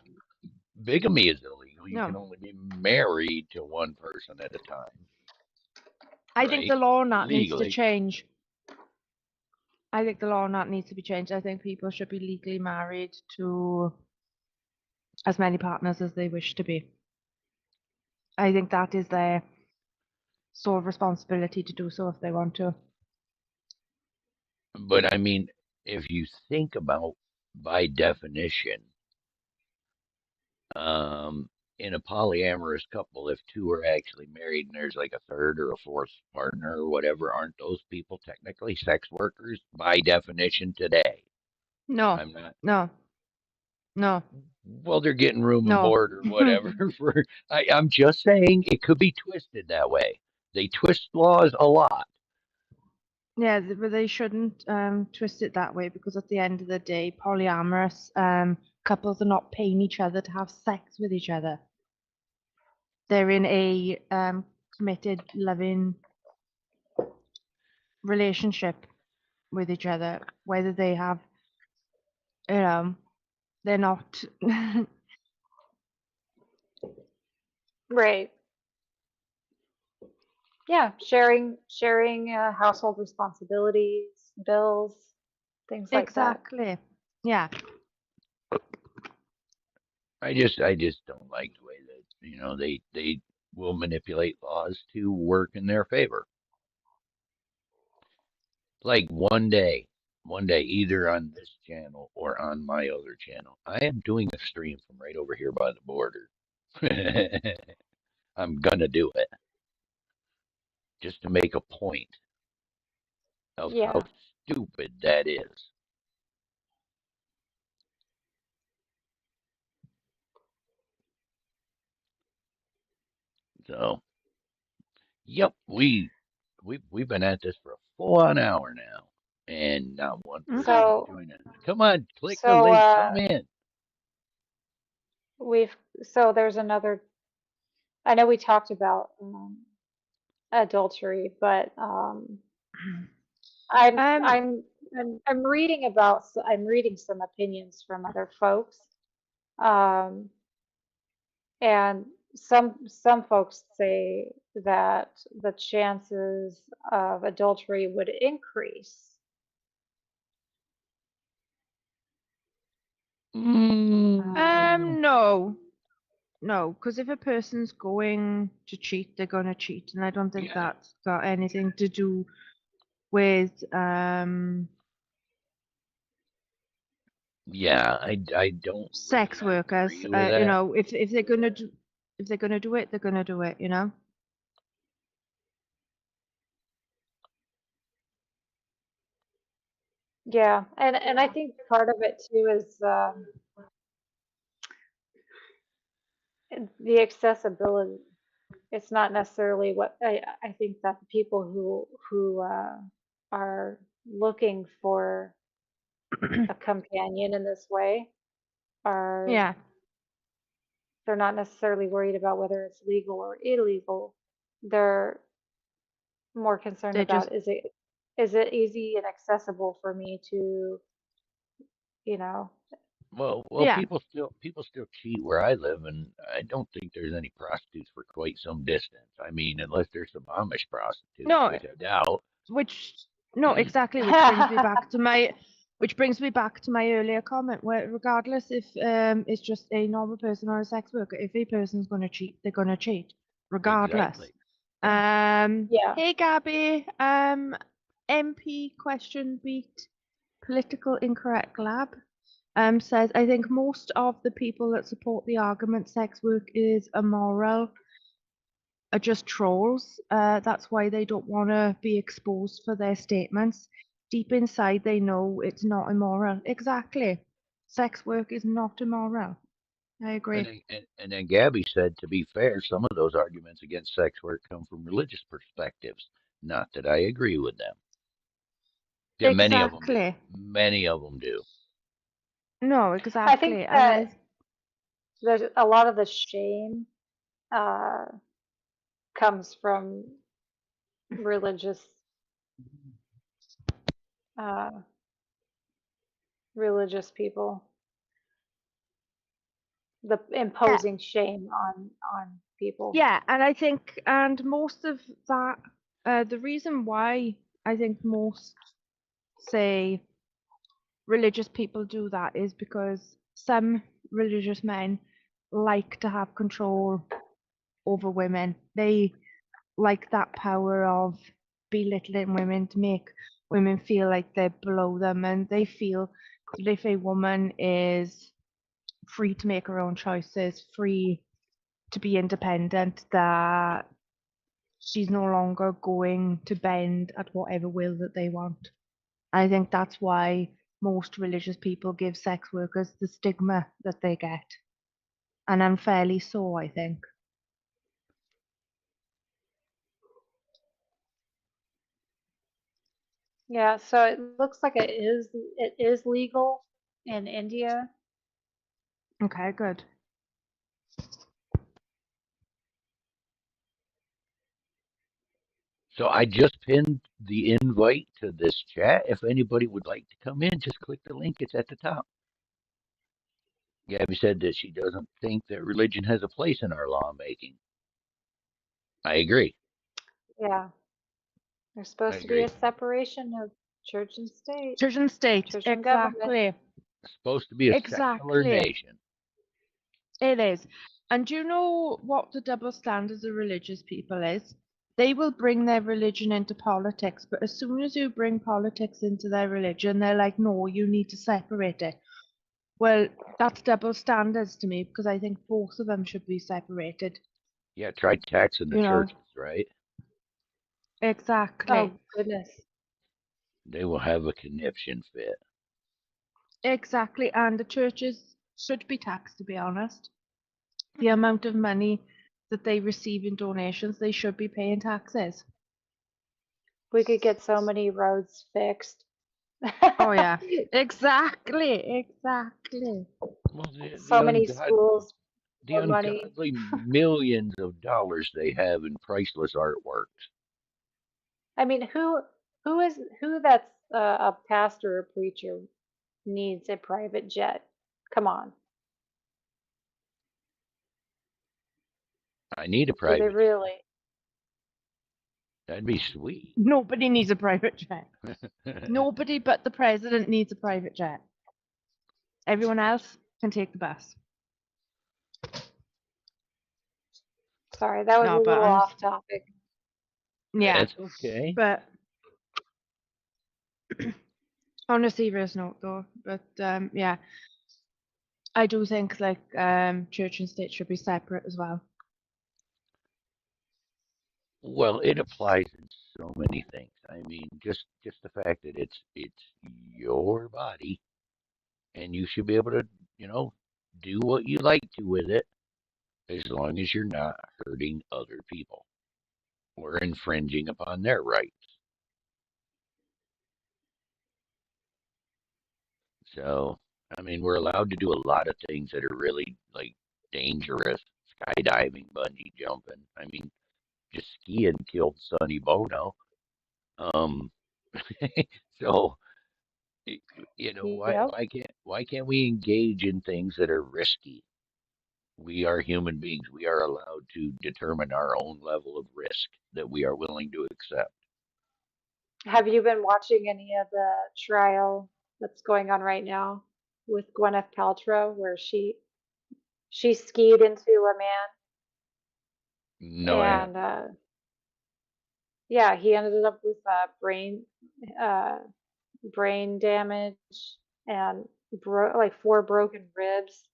Bigamy is illegal. You can No. only be married to one person at a time, I think right? the law on that needs to Legally. change. I think the law on that needs to be changed. I think people should be legally married to as many partners as they wish to be. I think that is their sole responsibility to do so if they want to. But I mean, if you think about by definition, um, in a polyamorous couple, if two are actually married and there's like a third or a fourth partner or whatever, aren't those people technically sex workers by definition today? No, I'm not. no, no, Well, they're getting room and no. board or whatever. I'm just saying it could be twisted that way. They twist laws a lot. Yeah, but they shouldn't twist it that way because at the end of the day, polyamorous couples are not paying each other to have sex with each other. They're in a committed, loving relationship with each other, whether they have, you know, they're not. right. Yeah, sharing household responsibilities, bills, things like that. Exactly. Yeah, I just don't like the way that they will manipulate laws to work in their favor. Like one day, either on this channel or on my other channel, I am doing a stream from right over here by the border. I'm gonna do it just to make a point of how Yeah. stupid that is. So, yep, we've been at this for a full on hour now, and not one okay. person is So joining. Come on, click the so link, come in. we've so there's another. I know we talked about adultery, but I'm Um, I'm I'm reading about I'm reading some opinions from other folks. Um, and some folks say that the chances of adultery would increase. Mm, no, no, because if a person's going to cheat, they're going to cheat, and I don't think yeah, that's got anything to do with yeah, I don't really sex workers. agree with that. If they're gonna do it, they're gonna do it. Yeah, and I think part of it too is the accessibility. It's not necessarily what I think that the people who are looking for a companion in this way are Yeah, they're not necessarily worried about whether it's legal or illegal. They're more concerned They just about is it easy and accessible for me to, you know, Well, yeah. people still cheat where I live, and I don't think there's any prostitutes for quite some distance. I mean, unless there's some Amish prostitutes, No, which I doubt. which no, exactly, which brings me back to my earlier comment where regardless if it's just a normal person or a sex worker, if a person's gonna cheat, they're gonna cheat, regardless. Exactly. Yeah. yeah. Hey Gabby, MP question beat political incorrect lab. Says I think most of the people that support the argument sex work is immoral are just trolls. That's why they don't want to be exposed for their statements. Deep inside, they know it's not immoral. Exactly. Sex work is not immoral. I And agree. then, and then Gabby said, to be fair, some of those arguments against sex work come from religious perspectives. Not that I agree with them. Yeah, many of them do. Exactly. Many of them do. No, I think exactly. And that there's a lot of the shame uh, comes from religious uh, religious people, the yeah, imposing shame on people. yeah, and I think, and most of that, the reason why I think most say religious people do that is because some religious men like to have control over women. They like that power of belittling women to make women feel like they're below them, and they feel that if a woman is free to make her own choices, free to be independent, that she's no longer going to bend at whatever will that they want. I think that's why most religious people give sex workers the stigma that they get, and unfairly so, I think. Yeah, so it looks like it is legal in India. Okay, good. So I just pinned the invite to this chat. If anybody would like to come in, just click the link. It's at the top. Gabby said that she doesn't think that religion has a place in our lawmaking. I agree. Yeah, there's I supposed to be a agree. separation of church and state, Church and state, church and government. exactly. It's supposed to be a secular Exactly. nation. It is. And do you know what the double standards of religious people is? They will bring their religion into politics, but as soon as you bring politics into their religion, they're like, no, you need to separate it. Well, that's double standards to me because I think both of them should be separated. Yeah, try taxing the You know, churches, right? exactly. Oh goodness. They will have a conniption fit. Exactly. And the churches should be taxed, to be honest. The amount of money that they receive in donations, they should be paying taxes. We could get so many roads fixed. Oh yeah, exactly, exactly. Well, So many schools, the more money. ungodly millions of dollars they have in priceless artworks. I mean, who that's a pastor or preacher needs a private jet? Come on. I need a Do they private jet. really? That'd be sweet. Nobody needs a private jet. Nobody but the president needs a private jet. Everyone else can take the bus. Sorry, that was a No, but little off topic. yeah, That's okay. but on a serious note though, but yeah, I do think like church and state should be separate as well. Well, it applies in so many things. I mean, just the fact that it's your body and you should be able to, you know, do what you like to with it as long as you're not hurting other people or infringing upon their rights. So, I mean, we're allowed to do a lot of things that are really like dangerous, skydiving, bungee jumping. I mean, just skiing killed Sonny Bono. Um, so you know Yep. why can't we engage in things that are risky? We are human beings. We are allowed to determine our own level of risk that we are willing to accept. Have you been watching any of the trial that's going on right now with Gwyneth Paltrow, where she skied into a No, I man haven't. and yeah, he ended up with uh, brain damage and like 4 broken ribs.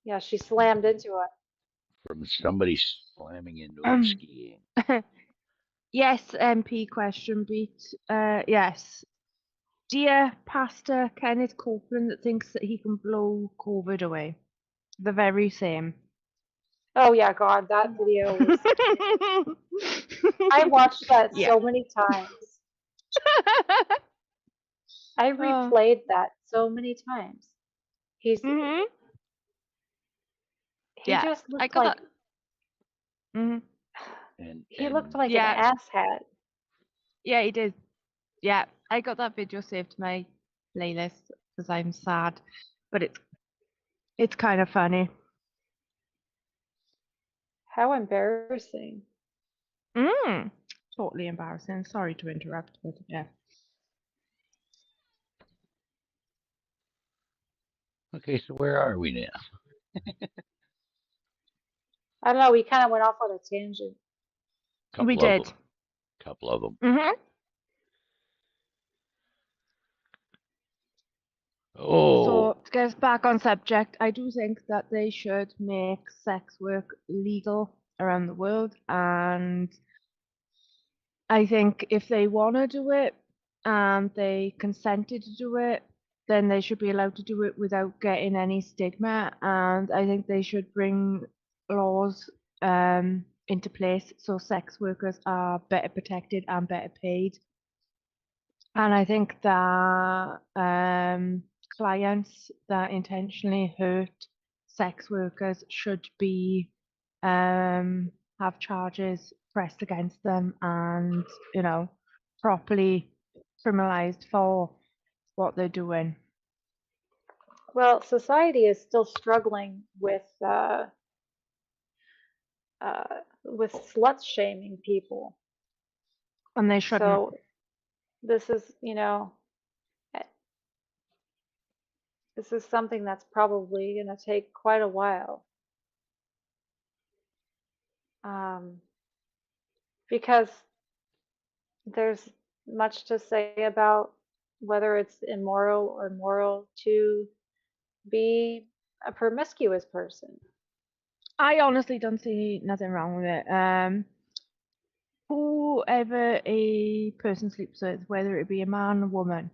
Yeah, she slammed into it. From somebody slamming into him Um, skiing. yes, MP question beat. Yes. Dear Pastor Kenneth Copeland that thinks that he can blow COVID away. The very same. Oh yeah, God, that video was. I watched that Yeah. so many times. I Oh. replayed that so many times. He's Mhm. he Yeah. just I looked got like that. Mhm. And he looked and like an Yeah. asshat. Yeah, he did. Yeah. I got that video saved to my playlist because I'm sad, but it's kind of funny. How embarrassing. Mm. Totally embarrassing. Sorry to interrupt, but yeah. okay, so where are we now? I don't know. We kind of went off on a tangent. We Couple of them. did. Couple of them. Mhm. Oh, So to get us back on subject, I do think that they should make sex work legal around the world, and I think if they want to do it and they consented to do it, then they should be allowed to do it without getting any stigma. And I think they should bring laws into place so sex workers are better protected and better paid. And I think that clients that intentionally hurt sex workers should be have charges pressed against them and, you know, properly criminalized for what they're doing. Well, society is still struggling with slut shaming people. And they shouldn't. So this is, eh, this is something that's probably going to take quite a while. Um, because there's much to say about whether it's immoral or moral to be a promiscuous person. I honestly don't see nothing wrong with it. Whoever a person sleeps with, whether it be a man or woman,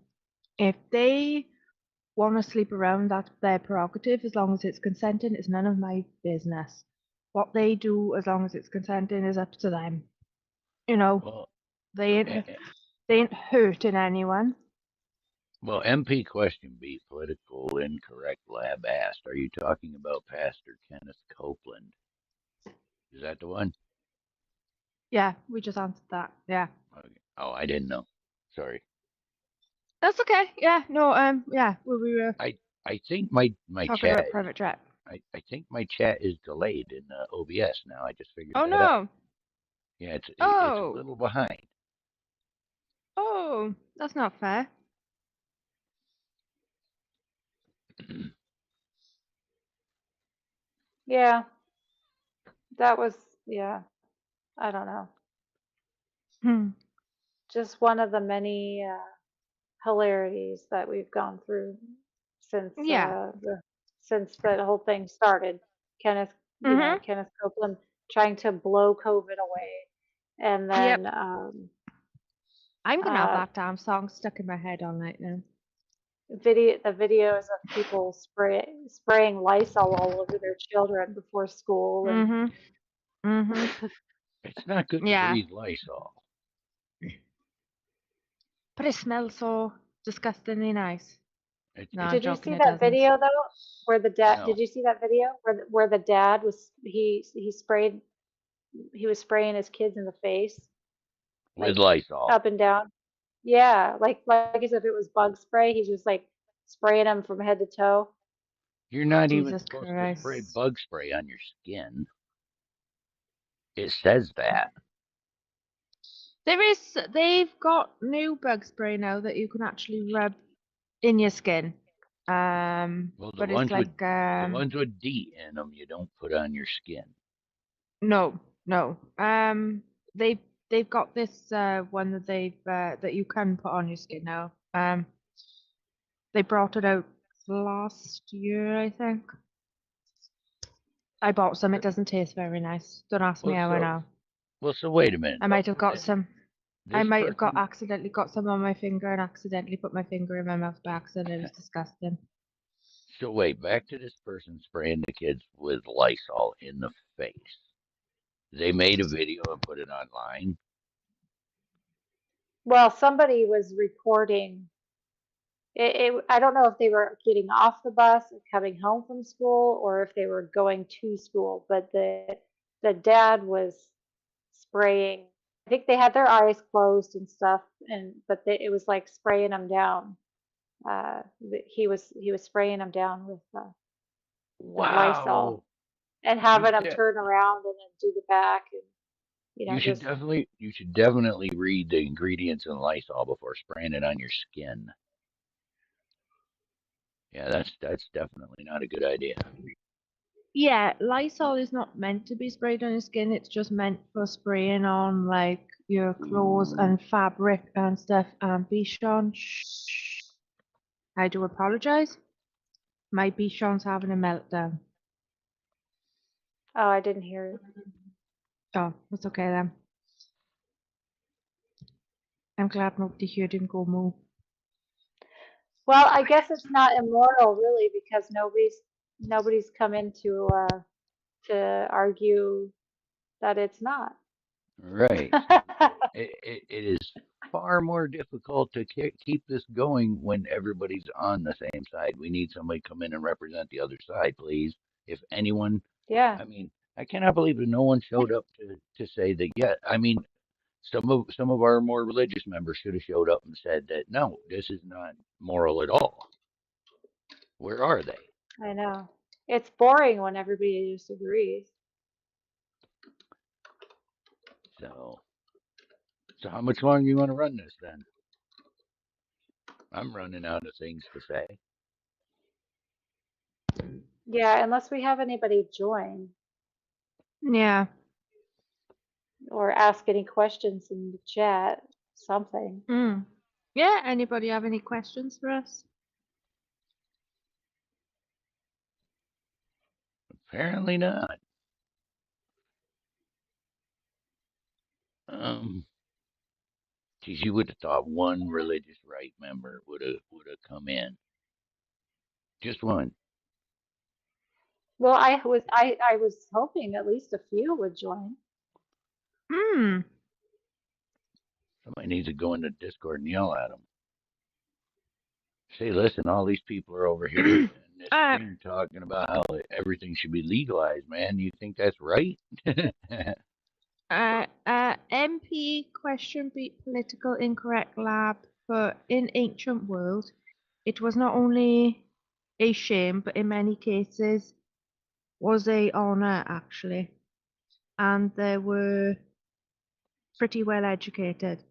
if they want to sleep around, that's their prerogative. As long as it's consenting, it's none of my business. What they do, as long as it's consenting, is up to them. You know, well, they ain't they ain't hurting anyone. well, MP question B, political incorrect lab asked, are you talking about Pastor Kenneth Copeland? Is that the one? Yeah, we just answered that. Yeah, Okay. Oh, I didn't know. Sorry. that's okay. Yeah, no, yeah, we were I I think my talking chat about is private jet. I think my chat is delayed in OBS now. I just figured Oh that out. no. Yeah, it's a Oh, little behind. oh, that's not fair. Yeah, that was, yeah, I don't know. Hmm. Just one of the many hilarities that we've gone through since Yeah. since that whole thing started. Kenneth, Mhm. Kenneth Copeland trying to blow COVID away, and Yep. then I'm gonna have uh, that damn song stuck in my head all night now. the videos of people spraying Lysol all over their children before school, and Mhm. Mhm. It's not good to Yeah. breathe Lysol. But it smells so disgustingly nice. It, No, it, I'm Did you joking. see It that doesn't. video though, where the dad? no, Did you see that video where the dad was he was spraying his kids in the face, with like Lysol. up and down? Yeah, like as if it was bug spray. He's just like spraying them from head to toe. You're not even Jesus supposed to spray Christ. bug spray on your skin. It says that. They've got new bug spray now that you can actually rub in your skin. Well, But it's like, the ones with DEET in them, you don't put on your skin. no, no. They've they've got this one that that you can put on your skin now. They brought it out last year, I think. I bought some. It doesn't taste very nice. Don't ask me Well, how I so know. wait a minute I though. might have got some. I This might have got person, accidentally got some on my finger and accidentally put my finger in my mouth by accident. It was disgusting. so wait, back to this person spraying the kids with Lysol in the face. They made a video and put it online. Well, somebody was recording I don't know if they were getting off the bus and coming home from school or if they were going to school, but the dad was spraying. I think they had their eyes closed and stuff, and but it was like spraying them down. He was spraying them down with Lysol Wow. and You having them de- turn around and then do the back and just you should definitely read the ingredients in Lysol before spraying it on your skin. Yeah, that's definitely not a good idea. Yeah, Lysol is not meant to be sprayed on your skin. It's just meant for spraying on like your clothes and fabric and stuff. And Bichon, shh, I do apologize. My Bichon's having a meltdown. oh, I didn't hear it. Oh, it's okay then. I'm glad nobody heard him go moo. Well, I guess it's not immoral really because nobody's come in to argue that it's not. Right. It is far more difficult to keep this going when everybody's on the same side. We need somebody to come in and represent the other side, please. If anyone, Yeah, I mean, I cannot believe that no one showed up to say that yet. I mean, some of our more religious members should have showed up and said that no, this is not moral at all. Where are they? I know. It's boring when everybody disagrees. So, so how much longer you want to run this then? I'm running out of things to say. Yeah, unless we have anybody join Yeah. or ask any questions in the chat, something. Mm. Yeah, anybody have any questions for us? Apparently not. Um, Geez, you would have thought one religious right member would have come in. Just one. Well, I was hoping at least a few would join. Hmm. Somebody needs to go into Discord and yell at them. Say, listen, all these people are over here in this uh, stream talking about how everything should be legalized, man. You think that's right? MP question beat political incorrect lab, but in ancient world, it was not only a shame, but in many cases was a honor actually, and they were pretty well educated.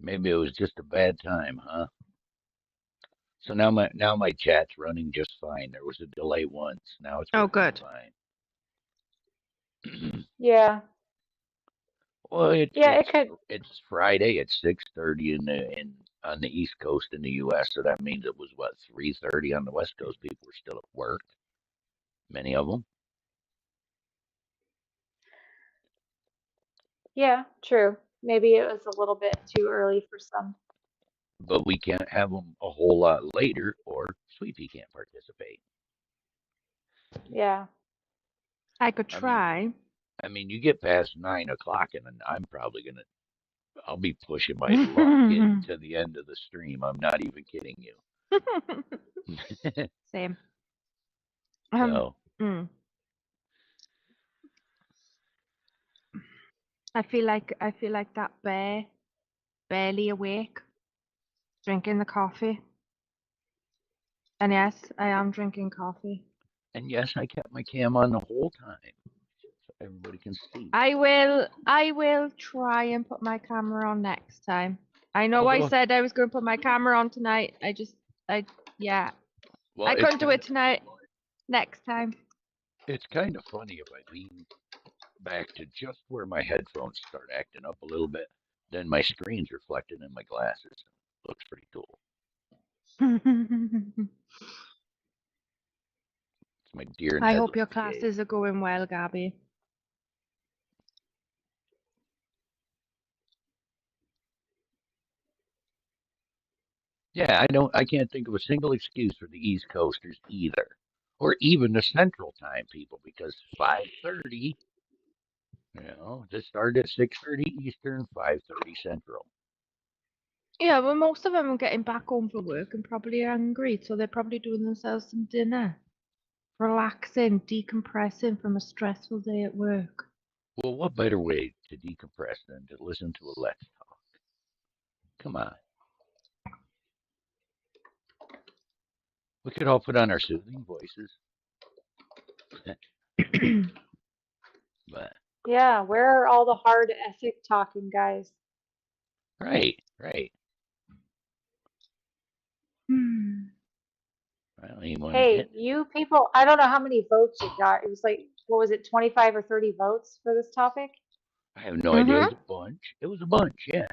Maybe it was just a bad time, huh? So now my chat's running just fine. There was a delay once. Now it's Oh, working good. fine. Yeah, Well, yeah, it could. it's Friday at 6:30 in on the East Coast in the U.S. So that means it was what 3:30 on the West Coast. People were still at work, many of them. Yeah, true. Maybe it was a little bit too early for some. But we can't have them a whole lot later, or Sweepy can't participate. Yeah. I could I mean, try. you get past 9 o'clock, and then I'm probably gonna I'll be pushing my luck getting to the end of the stream. I'm not even kidding you. Same. So, Mm. I feel like that bear, barely awake, drinking the coffee. And yes, I am drinking coffee. and yes, I kept my cam on the whole time so everybody can see. I will try and put my camera on next time. I know I Although, said I was going to put my camera on tonight. Yeah, well, I couldn't do it tonight. Next time. it's kind of funny if I lean back to just where my headphones start acting up a little bit, then my screen's reflected in my glasses. Looks pretty cool. It's my deer in I hope your headlights gaze. classes are going well, Gabby. Yeah, I can't think of a single excuse for the East Coasters either, or even the Central Time people, because 5:30, this started at 6:30 Eastern, 5:30 Central. Yeah, well, most of them are getting back home from work and probably hungry, so they're probably doing themselves some dinner, relaxing, decompressing from a stressful day at work. Well, what better way to decompress than to listen to a Let's Talk? Come on, we could all put on our soothing voices, but Yeah, where are all the hard ethic talking guys? right. Hmm. I don't even want to Hey, get. you people, I don't know how many votes it got. It was like, what was it, 25 or 30 votes for this topic? I have no idea. It Mm-hmm. was a bunch. It was a bunch. Yeah,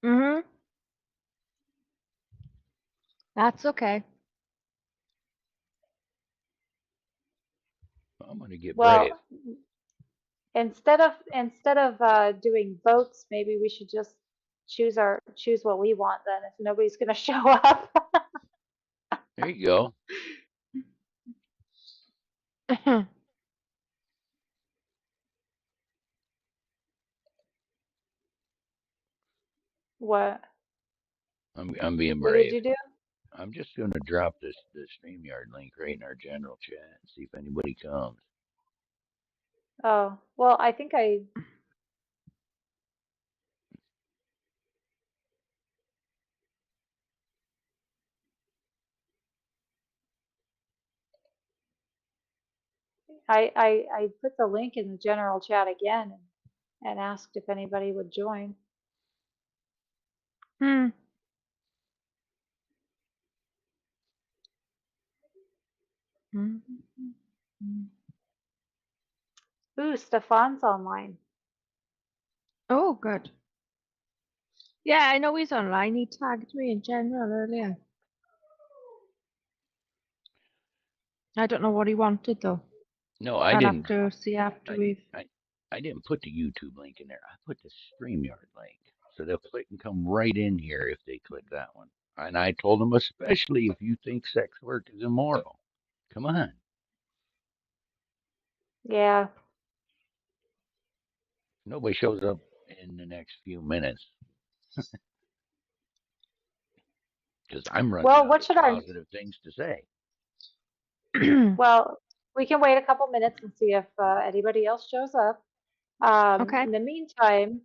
Mm-hmm. That's okay. I'm gonna get brave. Well, instead of doing votes, maybe we should just choose what we want then if nobody's gonna show up. There you go. What? I'm being What did brave. you do? I'm just gonna drop this StreamYard link right in our general chat and see if anybody comes. Oh, well, I think I put the link in the general chat again and asked if anybody would join. Hmm. Ooh, Stefan's online. Oh, good. Yeah, I know he's online. He tagged me in general earlier. I don't know what he wanted though. No, I I'll have didn't. to see after I we've. I I didn't put the YouTube link in there. I put the StreamYard link, so they'll click and come right in here if they click that one. And I told them especially if you think sex work is immoral. Come on, Yeah. nobody shows up in the next few minutes because I'm running Well, out what of should our positive things to say. well, we can wait a couple minutes and see if anybody else shows up. Okay. In the meantime,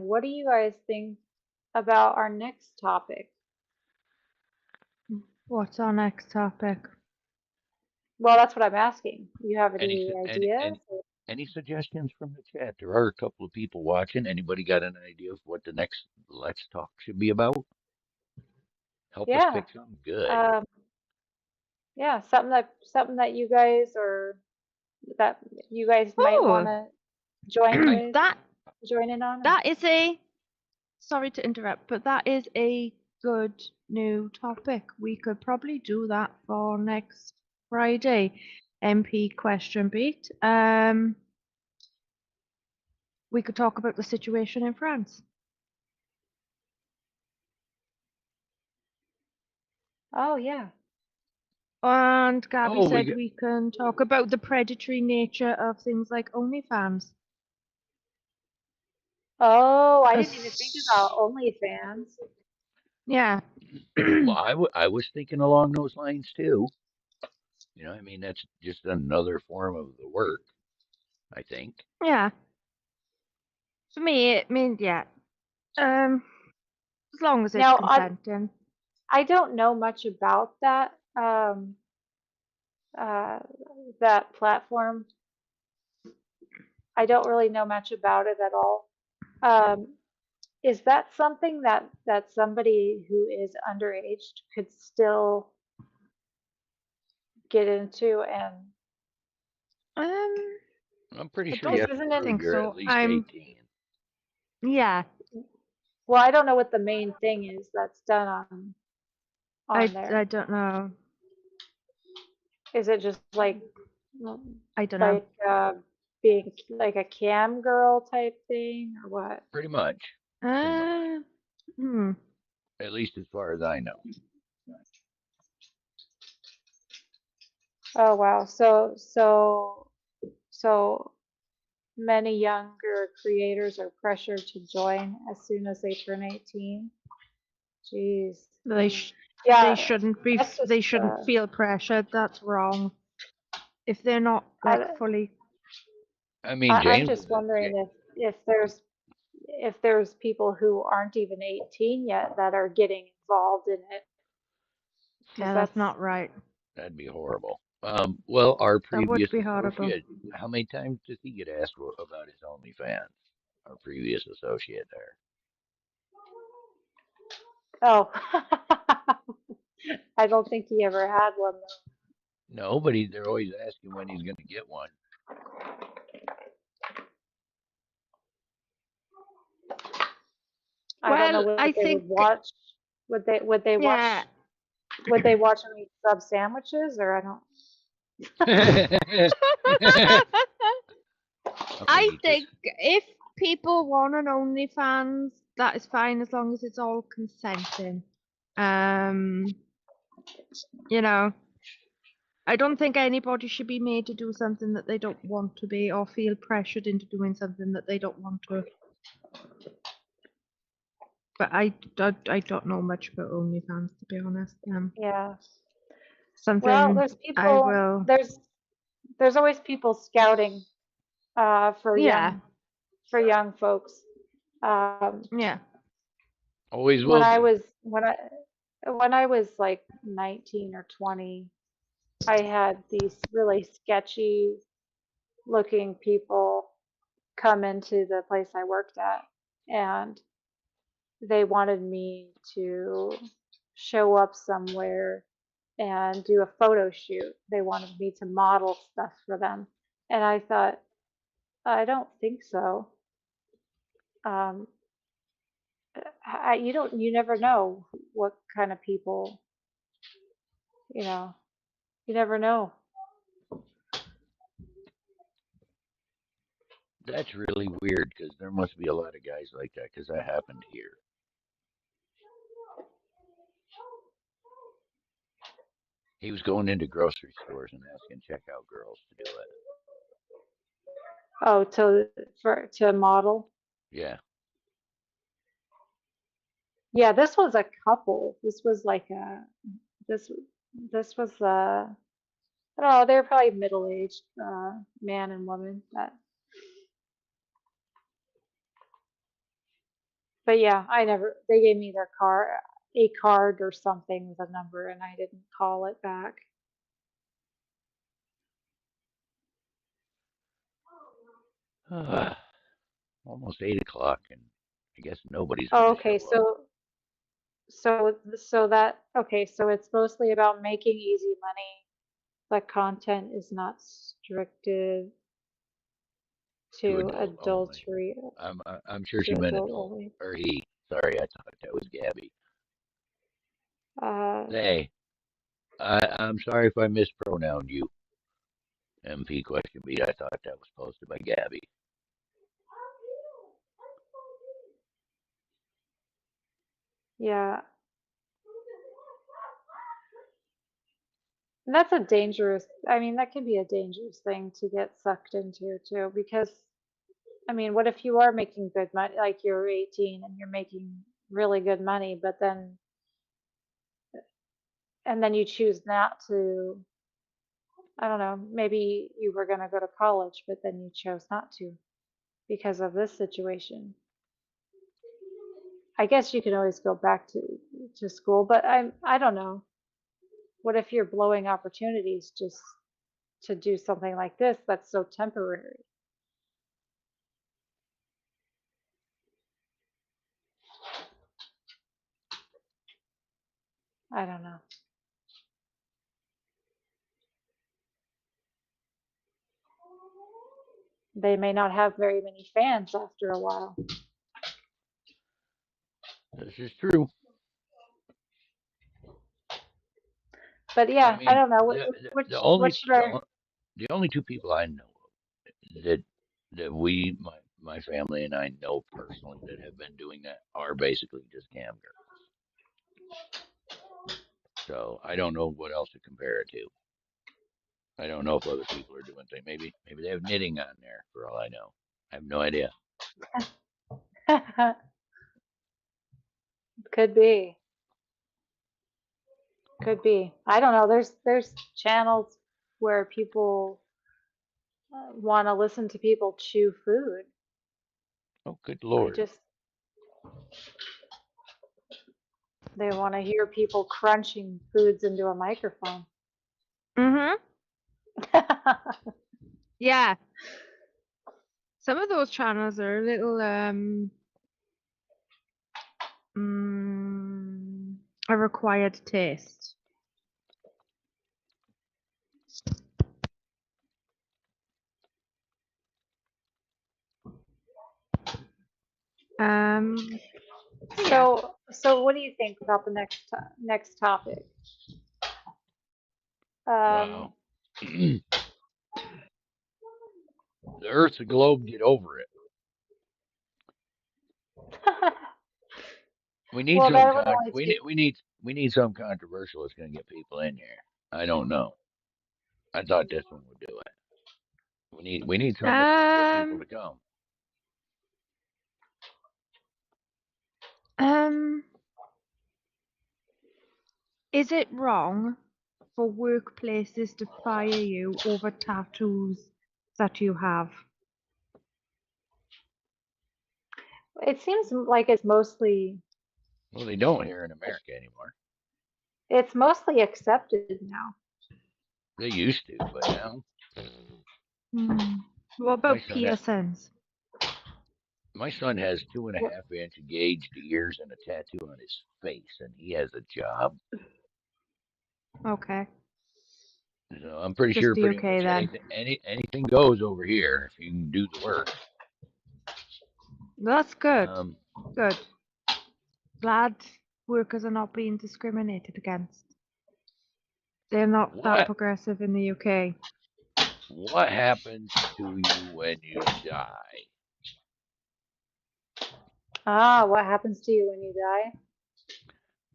what do you guys think about our next topic? What's our next topic? Well, that's what I'm asking. You have Any any su- ideas? any suggestions from the chat? There are a couple of people watching. Anybody got an idea of what the next Let's Talk should be about? Help us Yeah. pick something good. Um, yeah, something that you guys or that you guys might want Oh, to join with, that join in on. that is a. Sorry to interrupt, but that is a good new topic. We could probably do that for next Friday. MP question beat. We could talk about the situation in France. Oh yeah. And Gabby Oh, we said got we can talk about the predatory nature of things like OnlyFans. Oh, I didn't even think about As- OnlyFans. yeah. Well, I was thinking along those lines too. I mean, that's just another form of the work, I think. Yeah. For me, it means yeah. Um, as long as it's Now, consenting. I don't know much about uh, that platform. I don't really know much about it at all. Um, is that something that somebody who is underage could still get into? And I'm Um, pretty I sure you don't because have to isn't it, prove think you're at so. least 18. Yeah. well, I don't know what the main thing is that's done on I there. don't know. Is it just I don't know. like being like a cam girl type thing or what? Pretty much. Pretty much. Uh, hmm. At least as far as I know. Oh wow. So many younger creators are pressured to join as soon as they turn 18. Jeez. They sh they Yeah, shouldn't be. that's just They shouldn't feel pressured. That's wrong. If they're not like I, fully. I mean, I'm James just is a wondering if there's people who aren't even 18 yet that are getting involved in it because Yeah, that's not right. that'd be horrible. Well, our That would previous be horrible. associate, how many times did he get asked about his OnlyFans? Our previous associate there. oh I don't think he ever had one though. No, but they're always asking when he's going to get one. I don't know Well, what I they would think. watch. Would they Yeah. watch him eat sub sandwiches or I don't. I Okay, just think if people want an OnlyFans, that is fine as long as it's all consenting. Um, you know, I don't think anybody should be made to do something that they don't want to be or feel pressured into doing something that they don't want to. But I don't know much about OnlyFans, to be honest. Yeah. Well, Something there's I people will. there's always people scouting for Yeah, young folks. Um, yeah. always when will I be. was when I was like 19 or 20, I had these really sketchy looking people come into the place I worked at, and they wanted me to show up somewhere and do a photo shoot. They wanted me to model stuff for them. And I thought, I don't think so. Um, you never know what kind of people, you know, you never know. That's really weird because there must be a lot of guys like that because that happened here. He was going into grocery stores and asking checkout girls to do it. Oh, to model. Yeah. Yeah, this was a couple. This was like this this was I don't know, they were probably middle-aged man and woman. But yeah, they gave me a card or something with a number, and I didn't call it back. Almost 8 o'clock, and I guess nobody's going Oh, to okay, show up. so it's mostly about making easy money. The content is not restricted To to adult only. adultery I'm sure she to meant adult adult only. or he. Sorry, I thought that was Gabby. Uh, Hey, I'm sorry if I mispronounced you. MP question B. I thought that was posted by Gabby. yeah, and that's a dangerous. I mean, that can be a dangerous thing to get sucked into too, because I mean, what if you are making good money, like you're 18 and you're making really good money, but then, and then you choose not to, I don't know, maybe you were going to go to college, but then you chose not to because of this situation. I guess you can always go back to school, but I don't know. What if you're blowing opportunities just to do something like this that's so temporary? I don't know. They may not have very many fans after a while. This is true. But I yeah, I mean, don't know. the What only should our the only two people I know of that we my family and I know personally that have been doing that are basically just cam girls. So I don't know what else to compare it to. I don't know if other people are doing things. Maybe they have knitting on there for all I know. I have no idea. could be. Could be. I don't know. There's channels where people want to listen to people chew food. Oh, good They Lord. just they want to hear people crunching foods into a microphone. Mhm. Yeah. Some of those channels are a little mm, a required taste. Yeah. So what do you think about the next topic? Um, Wow. The Earth's a globe. Get over it. We need well, some that would only take. we need some controversial that's going to get people in here. I don't know. I thought this one would do it. We need something that's going to get people Um, to come. um, is it wrong for workplaces to fire you over tattoos that you have? It seems like Well, they don't here in America anymore. it's mostly accepted now. They used to, but now Hmm. What my about son ha- piercings? my son has two and a What- half inch gauged ears and a tattoo on his face, and he has a job. Okay, So I'm pretty just sure the pretty okay much then. anything goes over here if you can do the work. That's good. Um, Good. Glad workers are not being discriminated against. They're not that what progressive in the UK. what happens to you when you die? Ah, what happens to you when you die?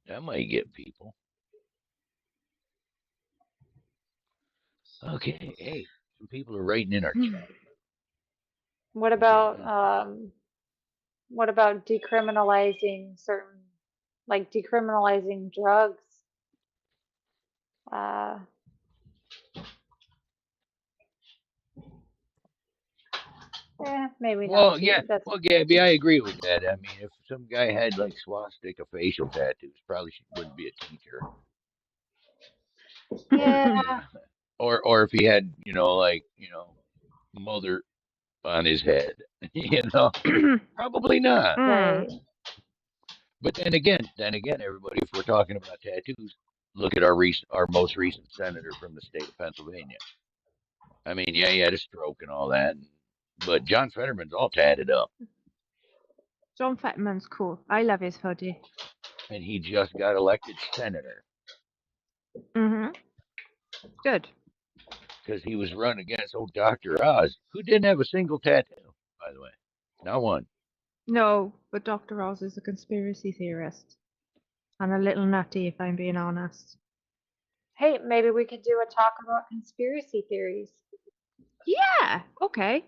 That might get people. Okay, hey, some people are writing in our chat. What Okay, about what about decriminalizing certain, like decriminalizing drugs? Uh, maybe not well, too. yeah, That's well, Gabby, I agree with that. I mean, if some guy had like swastika facial tattoos, probably wouldn't be a teacher, or yeah, or if he had, mother on his head, you know, probably not. right. But then again, everybody, if we're talking about tattoos, look at our most recent senator from the state of Pennsylvania. I mean, yeah, he had a stroke and all that, but John Fetterman's all tatted up, John Fetterman's cool. I love his hoodie. and he just got elected senator Mhm. Good. because he was running against old Dr. Oz, who didn't have a single tattoo, by the way, not one. No, but Dr. Oz is a conspiracy theorist and a little nutty, if I'm being honest. Hey, maybe we could do a talk about conspiracy theories. Yeah. Okay.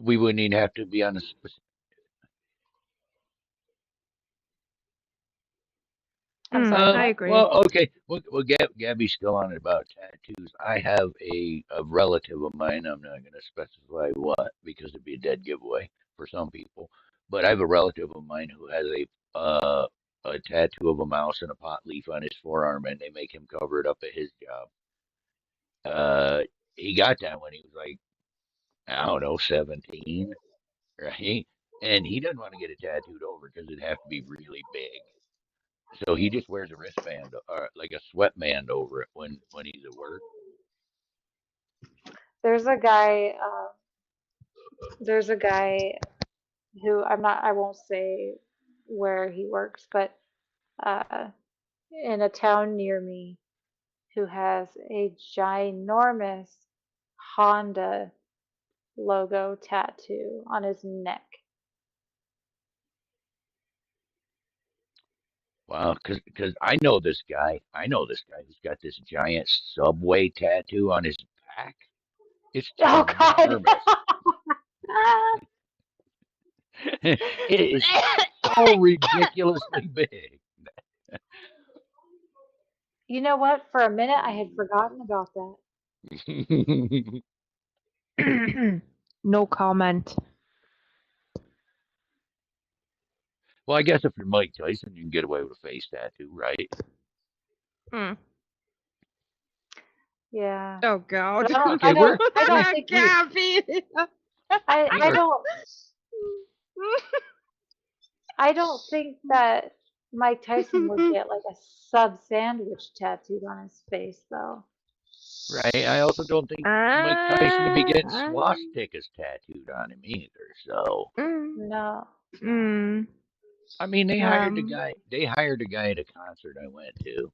We wouldn't even have to be on a specific. I'm sorry, I what? agree. Well, okay. Gabby's still on it about tattoos. I have a relative of mine. I'm not going to specify what because it'd be a dead giveaway for some people. But I have a relative of mine who has a tattoo of a mouse and a pot leaf on his forearm, and they make him cover it up at his job. Uh, he got that when he was like, I don't know, 17, right? And he doesn't want to get it tattooed over because it'd have to be really big. So he just wears a wristband or like a sweatband over it when he's at work. There's a guy. There's a guy who I won't say where he works, but uh, in a town near me, who has a ginormous Honda logo tattoo on his neck. Wow, because I know this guy. I know this guy who's got this giant subway tattoo on his back. It's Oh God. ginormous. It is so ridiculously big. You know what? For a minute, I had forgotten about that. No comment. Well, I guess if you're Mike Tyson, you can get away with a face tattoo, right? Hmm. Yeah, Oh God. but I don't. I Okay, don't. I don't think we. Gabby. we I are don't. I don't think that Mike Tyson would get like a sub sandwich tattooed on his face, though. right. I also don't think Mike Tyson would be getting swastikas tattooed on him either. So, mm, No. mm, I mean, they hired the um, guy. They hired a guy at a concert I went to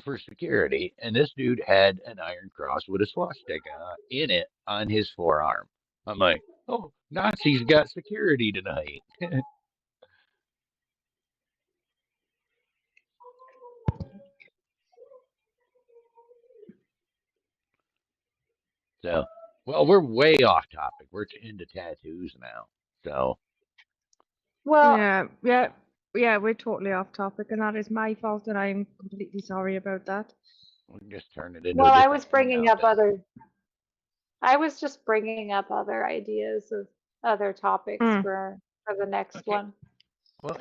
for security, and this dude had an iron cross with a swastika in it on his forearm. I'm like, oh, Nazis got security tonight. So, well, we're way off topic. We're into tattoos now. So Well, yeah, we're totally off topic, and that is my fault, and I'm completely sorry about that. we can just turn it into a well, different hangout then. I was just bringing up other ideas of other topics Mm. for the next Okay. one. Well,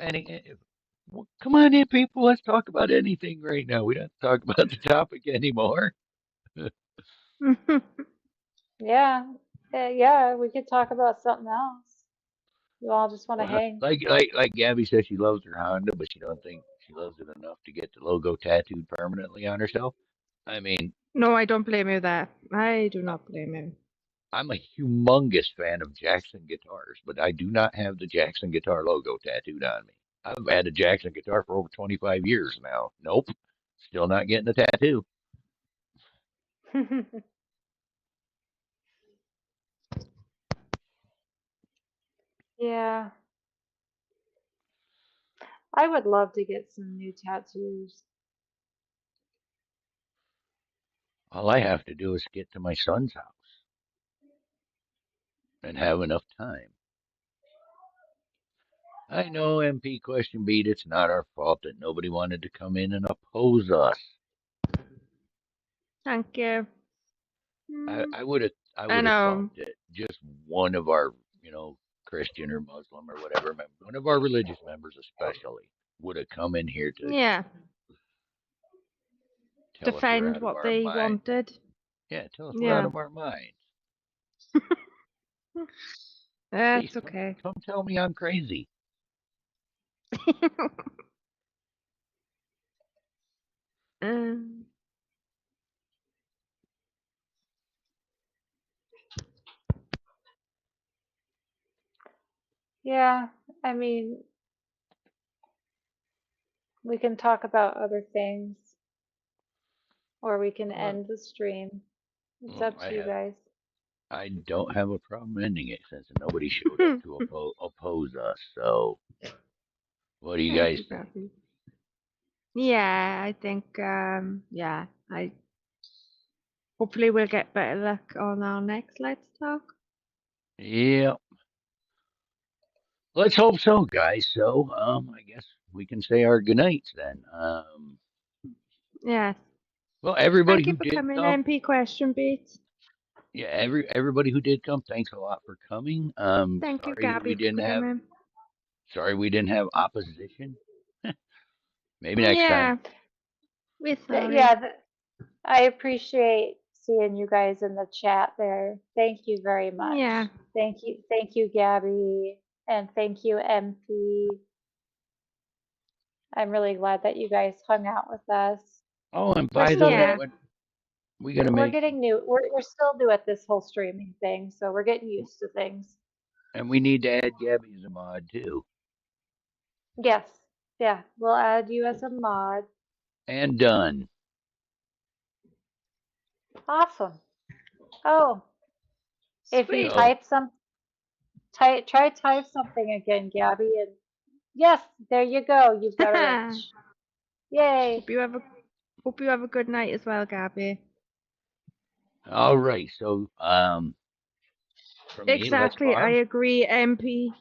well, come on in, people. Let's talk about anything right now. We don't have to talk about the topic anymore. Yeah, yeah, we could talk about something else. You all just want to Well, hang. like Gabby says, she loves her Honda, but she don't think she loves it enough to get the logo tattooed permanently on herself. I mean, No, I don't blame you there. I do I, not blame you. I'm a humongous fan of Jackson guitars, but I do not have the Jackson guitar logo tattooed on me. I've had a Jackson guitar for over 25 years now. Nope, still not getting a tattoo. Yeah, I would love to get some new tattoos. All I have to do is get to my son's house and have enough time. I know, MP question beat. It's not our fault that nobody wanted to come in and oppose us. Thank you. I, Mm, I would have I I would have thought know. that just one of our, Christian or Muslim or whatever, one of our religious members especially, would have come in here to Yeah, tell us we're defend out of what our they mind. wanted. Yeah, tell us we're out Yeah. of our minds. Please That's come okay. come tell me I'm crazy. um, Yeah, I mean, we can talk about other things or we can Well, end the stream. It's well, up to you guys. I don't have a problem ending it since nobody showed up to oppose us. So, what do you thank guys you, think? Gabby. Yeah, I think yeah, I hopefully we'll get better luck on our next Let's Talk. Yeah. Let's hope so, guys. So, I guess we can say our goodnights then. Yes. Well, everybody Thank you who for did coming, come, MP Question Beat. yeah, everybody who did come, thanks a lot for coming. Thank you, Sorry that Gabby, for coming. we didn't have opposition. Maybe next time. Yeah, we're Yeah, sorry. I appreciate seeing you guys in the chat there. Thank you very Yeah. much. Thank you, Gabby, and thank you, MP. I'm really glad that you guys hung out with us. Oh, and We're by the still way, Yeah. getting what we gotta we're make, getting new. We're still new at this whole streaming thing, so we're getting used to things. and we need to add Gabby as a mod too. Yes, yeah, we'll add you as a mod. And done. Awesome. Oh, if you Sweet. So, type some, try type something again, Gabby, and yes, there you go. You've got a wrench. Yay. hope you have a hope you have a good night as well, Gabby. all right. So, from me, let's Exactly. I pause. agree, MP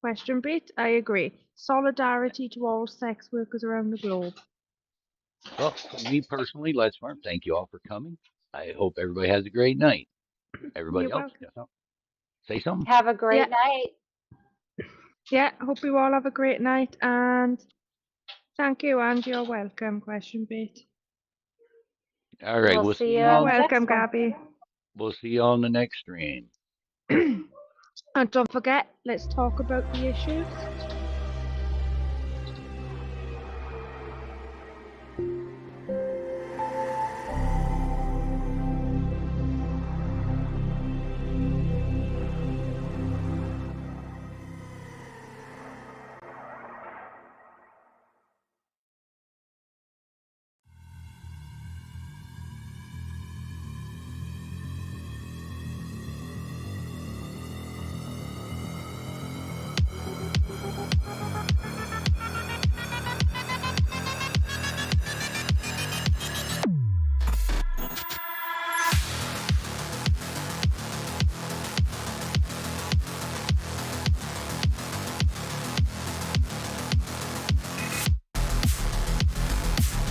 Question Beat. I agree. Solidarity to all sex workers around the globe. Well, from me personally, let's farm. Thank you all for coming. I hope everybody has a great night. You're Everybody else, welcome. say something. Have a Yeah. great night. Yeah. Hope you all have a great night and thank you and you're welcome, Question Beat. All right, We'll we'll see see you You're on y'all. the welcome, next one. Gabby. We'll see y'all in the next stream. And don't forget, let's talk about the issues.